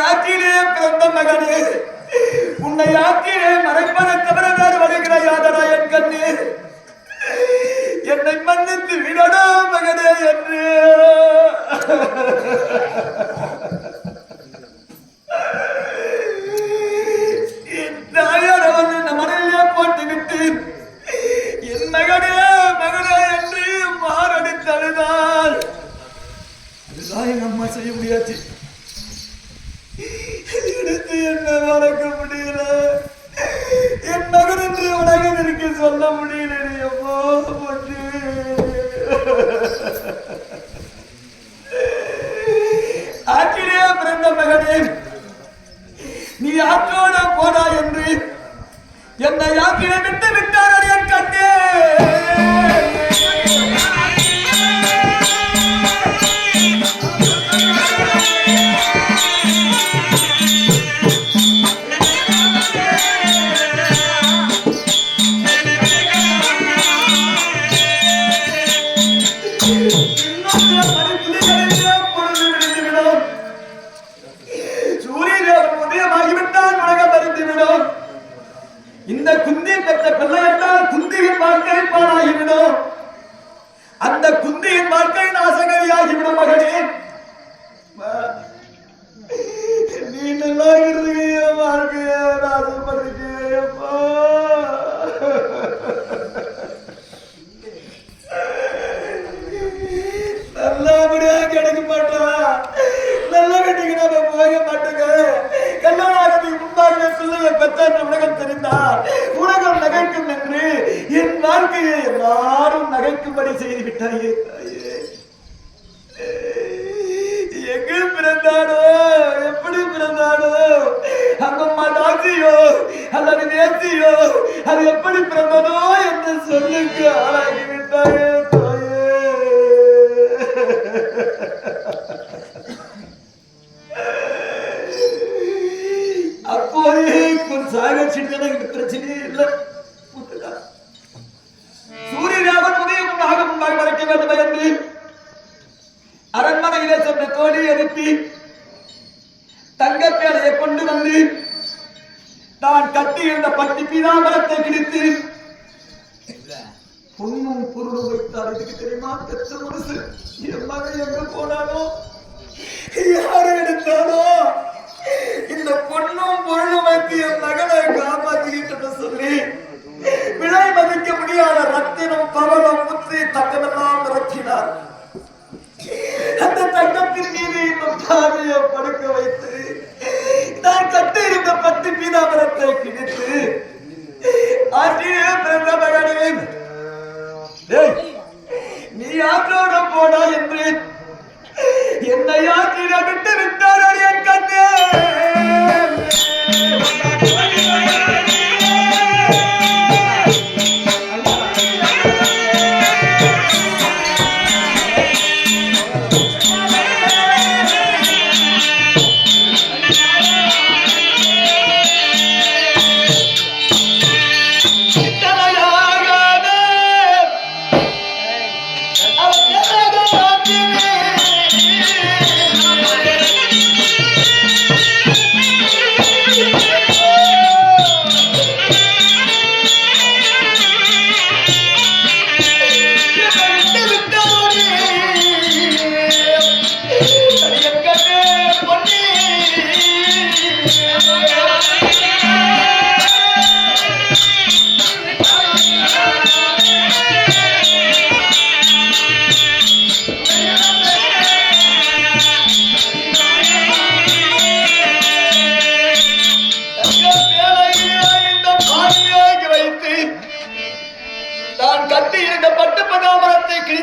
ஆற்றிலே பிறந்த மகனே, உன்னை ஆற்றிலே மறைப்பதை தவிர வேறு வழி கிடையாதடா என் கண்ணே. என்னை மன்னித்து விடடா மகனே என்று என் தாயார் வந்து மனதிலே போட்டுவிட்டு என் மகனே மகனே என்று மாரடித்து அழுதாள். அதுதான் எங்க அம்மா செய்ய முடியாது. எடுத்து என்ன வளர்க்க முடியல. என் மகன் என்று உலகிற்கு சொல்ல முடியல. அம்மா போட்டு ஆற்றிலே பிறந்த மகனே, நீ ஆற்றோட போடா என்று என்னை ஆற்றிலே விட்டு விட்டார் என் கண்ணே. இந்த குந்தி பெற்ற பிள்ளை என்றால் குந்தியின் வாழ்க்கை பாழாகிவிடும். அந்த குந்தியின் வாழ்க்கை நாசகரியாகிவிடும். மகனே, நீ நல்லா இருக்கிற வாழ்க்கைய நாசப்படுத்தியப்பா. நல்லபடியா கிடைக்க மாட்டா. நல்ல வீட்டுக்கு நம்ம போக மாட்டேங்க. கல்யாணத்துக்கு முன்பாக சொல்லுங்க பெற்ற உலகம் தெரிந்தால் உலகம் நகைக்கும் என்று என் வாழ்க்கையை எல்லாரும் நகைக்கும்படி செய்து விட்டாயே. எங்கு பிறந்தானோ எப்படி பிறந்தானோ அங்கம்மா தாசியோ அல்லது நேர்த்தியோ அது எப்படி பிறந்ததோ என்று சொல்லுக்கு ஆளாகிவிட்டாயே தாயே. அப்போதே சாகட்சிக்கு பிரச்சனையே இல்லை. சூரியராமன் உதயம் முன்பாக மறைக்க வேண்டும் என்று அரண்மனையிலே சொன்ன தோழி அனுப்பி தங்கப்பேடையை கொண்டு வந்து தான் கட்டியிருந்த பட்டி பீதாம்பரத்தை கிழித்து பொண்ணும் பொருளும் வைத்தார். இதுக்கு தெரியுமா பெற்ற மனசு என் மகன் எங்க போனாலோ யாரு எடுத்தாலோ இந்த பொண்ணும் பொருளும் வைத்து என் மகனை காப்பாற்றிக்கிட்டு சொல்லி விலை மதிக்க முடியாத ரத்தினம் பவளம் முத்தி தங்கமெல்லாம் இறக்கினார். அந்த தங்கத்தின் மீது இந்த பாவியை படுக்க வைத்து நான் கட்டியிருந்த பட்டு பீதாம்பரத்தை கிழித்து ஆற்றியே பிறந்த மகனே, நீ ஆற்றோட போடா என்று என்னை ஆற்றில விட்டு விட்டார் என் கண்ணே.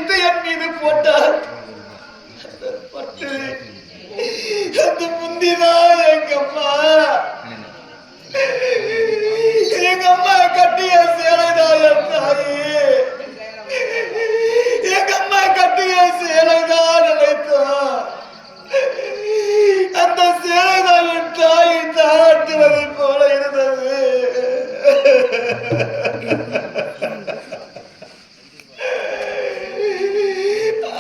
வைத்து என் மீது போட்டார். அந்த முந்திதான் எங்க அம்மா கட்டிய சேலைதான் தாயே. எங்க அம்மா கட்டிய சேலைதான் நினைத்தான். அந்த சேலைதான் என் தாயை தாட்டுவது போல இருந்தது.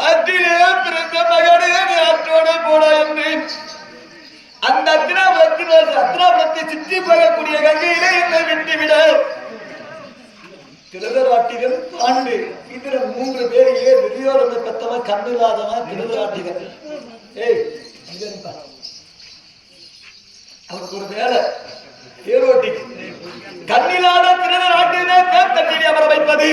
ஆற்றிலே பிறந்த மகனே ஆற்றோட போட என்றேன். அந்த அத்திராபுரத்தை சுற்றி போகக்கூடிய கங்கையிலே என்னை விட்டுவிட. திருதராட்டிகள் பாண்டு இதுல 3 பேரையே துரியோதனை பெற்றவன் கண்ணில்லாதவன் திருதராட்டிகள். அவருக்கு ஒரு வேலை தேரோட்டி கண்ணில்லாத திருதராட்டினை தண்ணீரை அமர வைப்பது,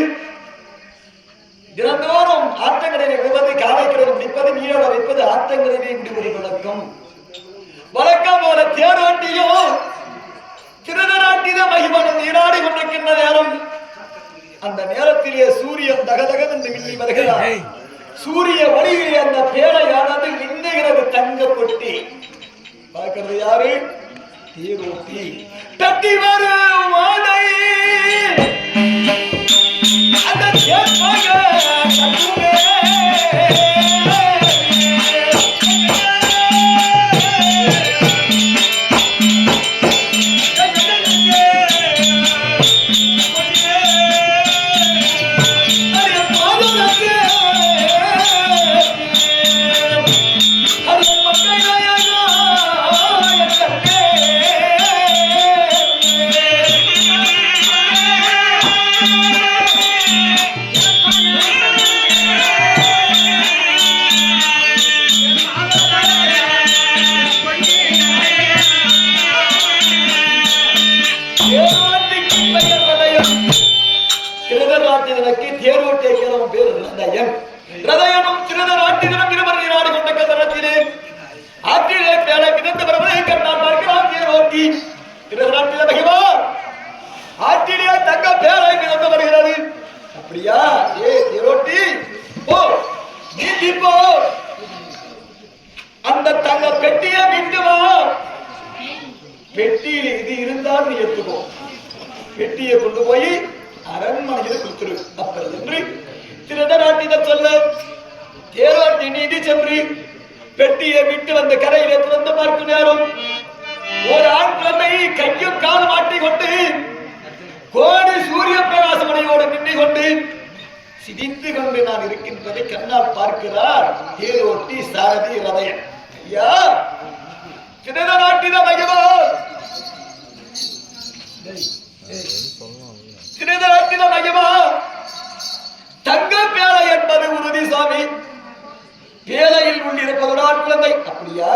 தினந்தோறும் ஆற்றங்கரையை விடுவது, காலைக்கரையை நிற்பது, நீரோட வைப்பது, ஆற்றங்கரையை விடுவது வழக்கம். வழக்கம் போல தேரோட்டியும் திருதராட்டித மகிமனும் நீராடி கொண்டிருக்கின்ற நேரம். அந்த நேரத்திலே சூரியன் தகதகன் என்று மின்னி வருகிறார். சூரிய ஒளியிலே அந்த பேழையானது மின்னுகிறது. தங்க பொட்டி பார்க்கிறது யாரு? தேரோட்டி. தட்டி வரும் மாலை அந்த பெட்டியில் இது இருந்தால் நீ எடுத்துக்கோ, பெட்டியை கொண்டு போய் அரண்மனையில் கொடுத்துரு அப்படி என்று திருதராட்டிடம் சொல்ல, தேரோட்டி நீதி சென்று பெட்டியை விட்டு வந்த கரையிலே திறந்து பார்க்கும் நேரம் ஒரு ஆண் குழந்தை கையும் காலும் மாட்டிக்கொண்டு கோடி சூரிய பிரகாசமனையோடு நின்று கொண்டு சிரித்து கொண்டு நான் இருக்கின்றதை கண்ணால் பார்க்கிறார் தேரோட்டி சாரதி ரதயன். ஐயா திருதராட்டித மகிமா, திருதராட்டித மகிமா, தங்க பேழை என்பது உறுதி சுவாமி. பேழையில் உள்ளிருப்பது ஒரு ஆண் குழந்தை. அப்படியா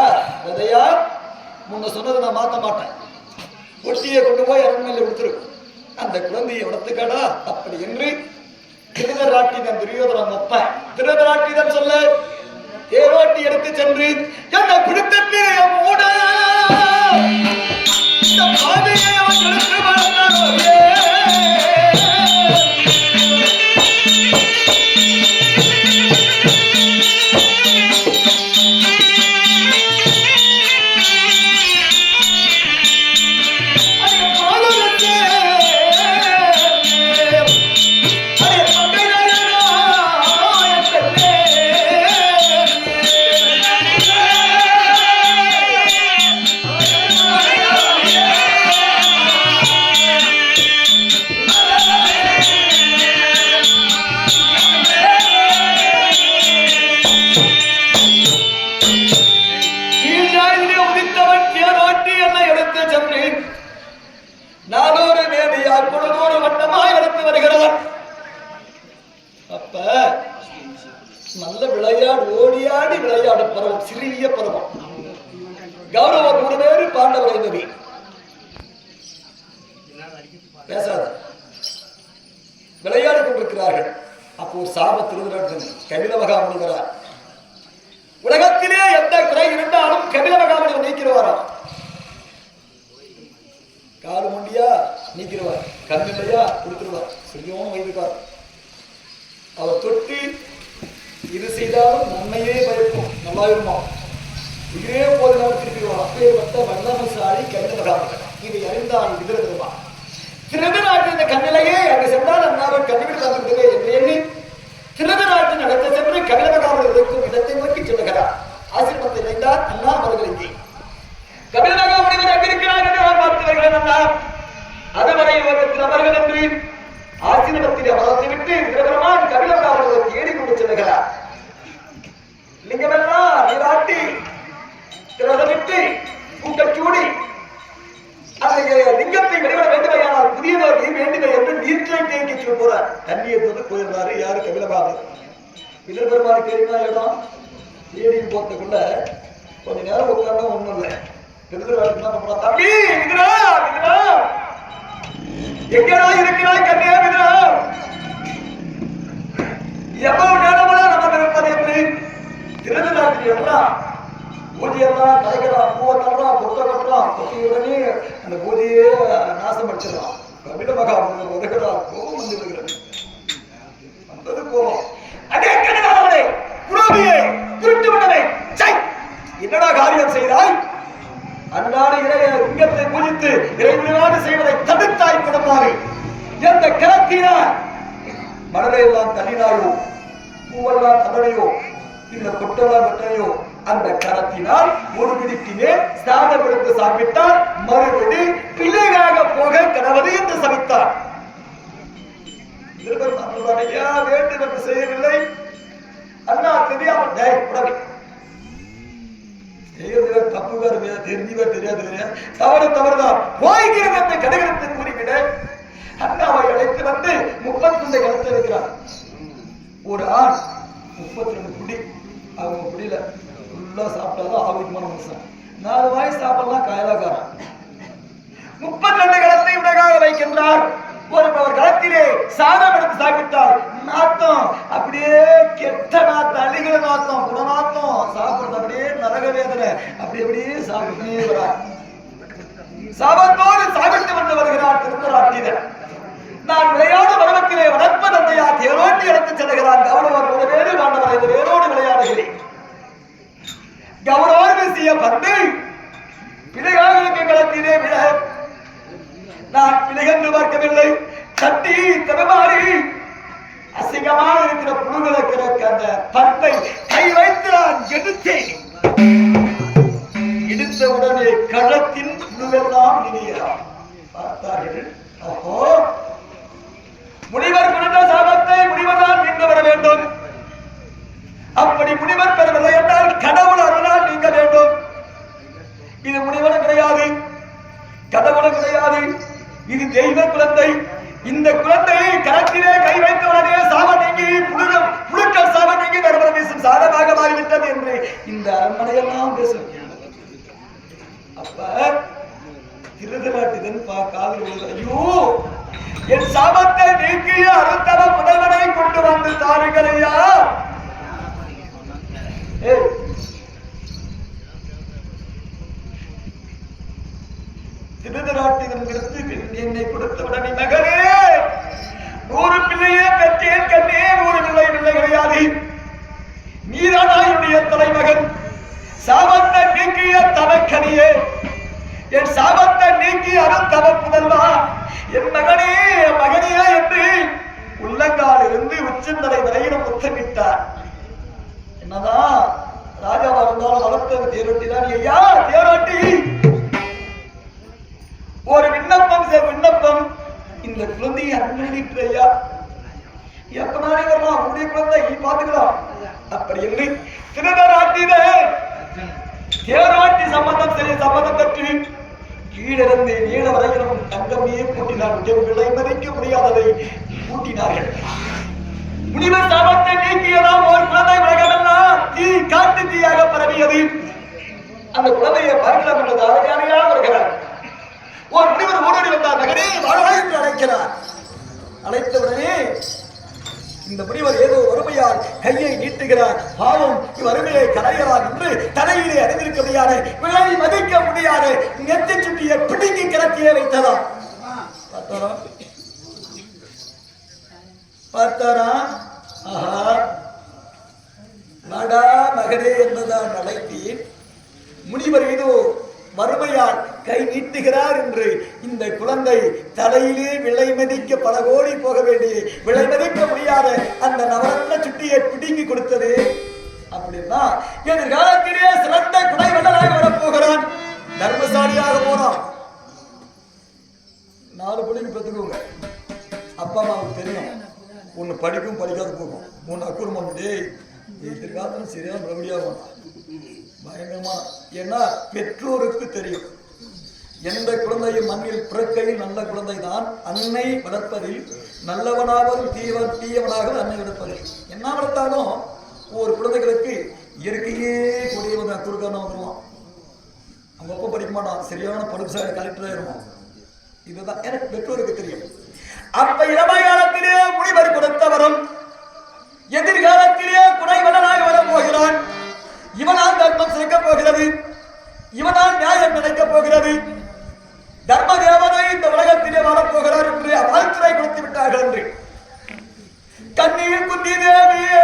ரதையா? முன்ன சொன்னதை நான் மாத்த மாட்டேன். ஒட்டியை கொண்டு போய் அரண்மனையில் கொடுத்துரு, அந்த குழந்தையை வளர்த்துக்கடா அப்படி என்று திருதராட்டிதன் துரியோதனன் ஒப்ப திருதராட்டிதன் சொல்ல, தேரோட்டி எடுத்து சென்று என்ன பிடித்த மூட நானொரு மேதையா பொழுதோடு வட்டமாய் எடுத்து வருகிறார். அப்ப நல்ல விளையாடு, ஓடியாடி விளையாடு பருவம், சிறிய பருவம். கௌரவ 3 பேரு பாண்டவரை நதி பேசாத விளையாடி கொண்டிருக்கிறார்கள். அப்போ ஒரு சாப திருதராட்டன் கபில மகாமுனிவரார். உலகத்திலே எந்த குறை இருந்தாலும் கபில மகாமுனிவர் நீக்கிடுவாராம். காது மண்டியா நீக்கிடுவார், கண்ணில்லையா கொடுத்துருவார். சரியான வயதுக்கார். அவர் தொட்டு செய்தாலும் நன்மையே பயக்கும். நல்லா இருக்கும். இதே போது நாம் திருப்பிடுவோம். அப்பேற்பட்ட வல்லமசாலி கைதமகாமகன். இதை அறிந்தால் விதிரதுமா திருநாட்டின் இந்த கண்ணிலையே அங்கு சென்றால் அண்ணாவர் கண்டுபிடித்தார்கள் என்று எண்ணி திருநாட்டின் அடுத்த சென்று கபிலமகாமகன் இருக்கும் இடத்தை நோக்கி செல்லுகிறார். ஆசிரமத்தை இணைந்தார் அண்ணா அவர்கள் இங்கே. கபிலமகாமகன் அங்கிருக்கிறார் என்று நான் பார்த்து வருகிறேன் அண்ணா. அதுவரை இவர்கள் அமர்கள் என்று ஆசிரமத்தில் அமர்ந்து விட்டு விரபரமான் கபிலமகாமகனை தேடி கொண்டு செல்லுகிறார். லிங்கமெல்லாம் நீராட்டி திரதமிட்டு பூக்கள் சூடி அந்த லிங்கத்தை வெளிவர வேண்டுமையானால் புதியவர் நீர் வேண்டுமை என்று நீர்ச்சை தேங்கி சொல்ல போறார். தண்ணீர் வந்து போயிருந்தாரு யாரு கபிலமகாமகன். வில்லுபெருமான் தெரியுமா இடம் ஏடிக்கு போறதுக்குள்ள கொஞ்ச நேரம் உட்கார்ந்தா ஒண்ணும் இல்லை. திருதுராளுக்கு என்ன பண்றா, தம்பி விதுரா விதுரா எங்கடா இருக்கிறாய் கண்ணியா விதுரா, எவ்வளவு நேரமெல்லாம் நம்ம இருப்பது எப்படி திருதுராளுக்கு எல்லாம் பூஜையெல்லாம் கலைக்கலாம், பூவை தள்ளுறான், பொத்த கட்டுறான், பொத்தியுடனே அந்த பூஜையே நாசம் படிச்சிடலாம். கபிலமகாமகன் உதகிறார். கோபம் வந்து விடுகிறது. வந்தது கோபம். அடே கண்ணாமலே புரோகியே திருட்டு விடவே என்னடா காரியம் செய்தாய்? அன்றாட இறைய லிங்கத்தை பூஜித்து இறைவழிபாடு செய்வதை தடுத்தாய் கொடுப்பாரு. எந்த கிளத்தினார் மனதை எல்லாம் தள்ளினாயோ, பூவெல்லாம் தள்ளனையோ, இந்த கொட்டெல்லாம் வெட்டனையோ, அந்த கரத்தினால் ஒரு விதிக்கிலே ஸ்நானப்படுத்த சாப்பிட்டால் மறுபடி பிள்ளையாக போக கணவது என்று சபித்தார். வேண்டும் என்று செய்யவில்லை அண்ணா தெரியாமல் தப்புகார் தெரிஞ்சவே தெரியாது தவறுதான் போய்கிறது கடைகளுக்கு கூறிவிட அண்ணாவை அழைத்து வந்து 32 கலத்து இருக்கிறார். ஒரு ஆண் 32 குடி. அவங்க குடியில ஃபுல்லா சாப்பிட்டாதான் ஆரோக்கியமான மனுஷன். 4 வாய் சாப்பிடலாம் காயலாக்காரன். 32 களத்தை உடகாக வைக்கின்றார். ஒரு களத்திலே சாதம் எடுத்து சாப்பிட்டால் நாத்தம் அப்படியே கெட்ட நாத்தம், அழிகிற நாத்தம், குணநாத்தம், சாப்பிடுறது அப்படியே நரக வேதனை, அப்படியே சாப்பிட்டே வரார். சாபத்தோடு சாப்பிட்டு வந்து வருகிறார் திருத்தராட்டினர். நான் விளையாடு பருவத்திலே வளர்ப்ப தந்தையா தேரோட்டி எடுத்து செல்கிறான். கௌரவர் ஒரு வேறு மாண்டவர் இந்த வேரோடு விளையாடுகிறேன். கௌரவர் வீசிய பந்து பிள்ளைகளுக்கு களத்திலே விழ நான் பிள்ளைகன்று பார்க்கவில்லை. தட்டி தடுமாறி அசிங்கமாக இருக்கிற புழுகளை கிடக்க அந்த பந்தை கை வைத்து நான் எடுத்தேன். எடுத்த உடனே களத்தின் புழுவெல்லாம் நினைகிறான். பார்த்தார்கள். ஓஹோ, முனிவர் கொடுத்த சாபத்தை முனிவர்தான் மீண்டு வர வேண்டும். அப்படி முனிவர் பெறவில்லை என்றால் கடவுள் அருளால் நீங்க வேண்டும். இது முனிவனும் கிடையாது, கடவுளும் கிடையாது, இது தெய்வ குழந்தை. இந்த குழந்தையை கரத்திலே கை வைத்த உடனே சாபம் நீங்கி புழுக்கள் சாபம் நீங்கி வருவர வீசும் சாதமாக மாறிவிட்டது என்று இந்த அரண்மனையெல்லாம் பேசும். அப்ப திருதராட்டிதன் காதல் ஐயோ என் சாபத்தை நீக்கிய அருத்தவ புதல்வனை கொண்டு வந்து தாருங்களையா. திருதராட்டிதன் என்னை கொடுத்தவுடனே மகனே 100 பிள்ளையே பெற்றேன் கண்ணே, 100 பிள்ளை கிடையாது. நீதானா என்னுடைய தலைமகன். சாபத்தை நீக்கிய தவக்கனியே, என் சாபத்தை நீக்கி அருத்தவ புதல்வா, என் மகனே மகனியா என்று உள்ளங்கால் இருந்து உச்சந்தலை வரையிலும் முத்தமிட்டார். என்னதான் ராஜாவா இருந்தாலும் வளர்த்தது தேரோட்டி தான். ஐயா தேரோட்டி, ஒரு விண்ணப்பம் இந்த குழந்தையை அனுமதிட்டு ஐயா எப்ப நானே வரலாம், உங்களுடைய குழந்தை பார்த்துக்கலாம். அப்படி என்று திருதராட்டின தேரோட்டி சம்பந்தம் பெற்று கீழிருந்து நீள வரையிலும் தங்கமையே கூட்டினார். விலை மதிக்க முடியாததை கூட்டினார்கள். முனிவர் சாபத்தை நீக்கியதாம் ஒரு குழந்தை உலகமெல்லாம் தீ காட்டு தீயாக பரவியது. அந்த குழந்தையை பார்க்கலாம் என்றது அழகானையா வருகிறார். ஒரு முனிவர் ஓடி வந்தார். மகனே வாழ்வா என்று அழைக்கிறார். அழைத்தவுடனே இந்த முனிவர் ஏதோ வறுமையால் கையை நீட்டுகிறார். பாவம் இவ்வறுமையை கரையலாம் என்று தலையிலே அறிந்திருக்க முடியாது, விலை மதிக்க முடியாது, நெத்தி சுட்டியை பிடுங்கி கிளத்தியே வைத்ததாம். பார்த்தாரா? ஆஹா, நாடா மகனே என்றுதான் அழைத்தேன். முனிவர் ஏதோ வறுமையால் கை நீட்டுகிறார் என்று இந்த குழந்தை தலையிலே விலை மதிக்க பல கோடி போக வேண்டிய விலை மதிக்க முடியாத அந்த நவரத்ன சுட்டியை பிடுங்கி கொடுத்தது. அப்படின்னா எதிர்காலத்திலே சிறந்த குடை வள்ளலாக வரப்போகிறான், தர்மசாலியாக போனான். 4 பிள்ளைங்க பெற்றுக்கோங்க. அப்பா அம்மாவுக்கு தெரியும், ஒன்று படிக்கும் படிக்காது போகும், ஒன்று அக்குறுமம் எதிர்காலத்தில் சரியான ரவுடியாக போனான் பயங்கரமா. ஏன்னா பெற்றோருக்கு தெரியும் எந்த குழந்தையும் மண்ணில் பிறக்கையில் நல்ல குழந்தை தான் அன்னை வளர்ப்பதில் நல்லவனாகவும் தீயவனாகவும் அன்னை வளர்ப்பதில். என்ன வளர்த்தாலும் ஒவ்வொரு குழந்தைகளுக்கு இயற்கையே கூடியவன் குறுக்கான வந்துடுவான். அவங்க அப்பா படிக்க மாட்டான், சரியான படுசாலை கலெக்டராக இருவான். இதுதான் எனக்கு பெற்றோருக்கு தெரியும். அப்ப இளமை காலத்திலே முனிவர் கொடுத்தவரும் எதிர்காலத்திலே குடைவலனாக வரப்போகிறான். இவனால் தர்மம் சிறக்கப் போகிறது, இவனால் நியாயம் நினைக்கப் போகிறது, தர்ம தேவதை இந்த உலகத்திலே வரப்போகிறார் என்று வாழ்த்துறை கொடுத்து விட்டார்கள் என்று கண்ணீர் குந்தி தேவியே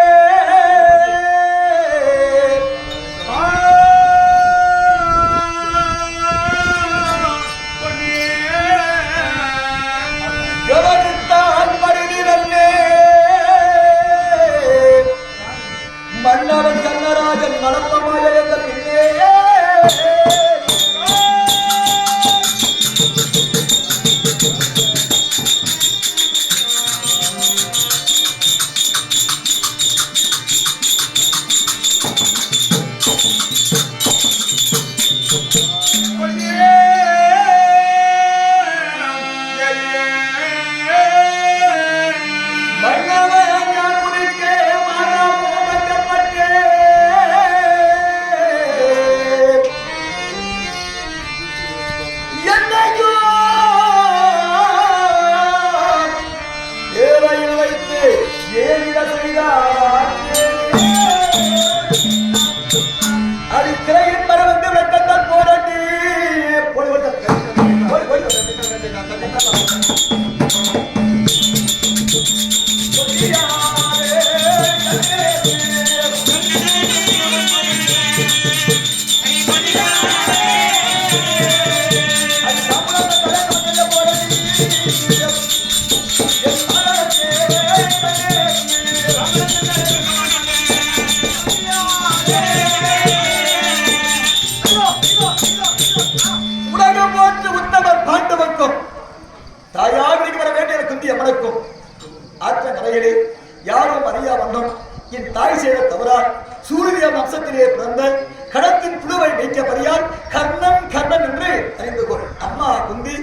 மன்னவன் கண்ணராஜன் நடப்பமாக இருந்த பின்னே யாரும் அறியா வண்ணம் என் தாய் செய்த தவறால் சூரிய வம்சத்திலே பிறந்த கடத்தின் புழுவை வைக்கப்படியால் கர்ணன் கர்ணன் என்று அறிந்து கொள். அம்மா குந்தி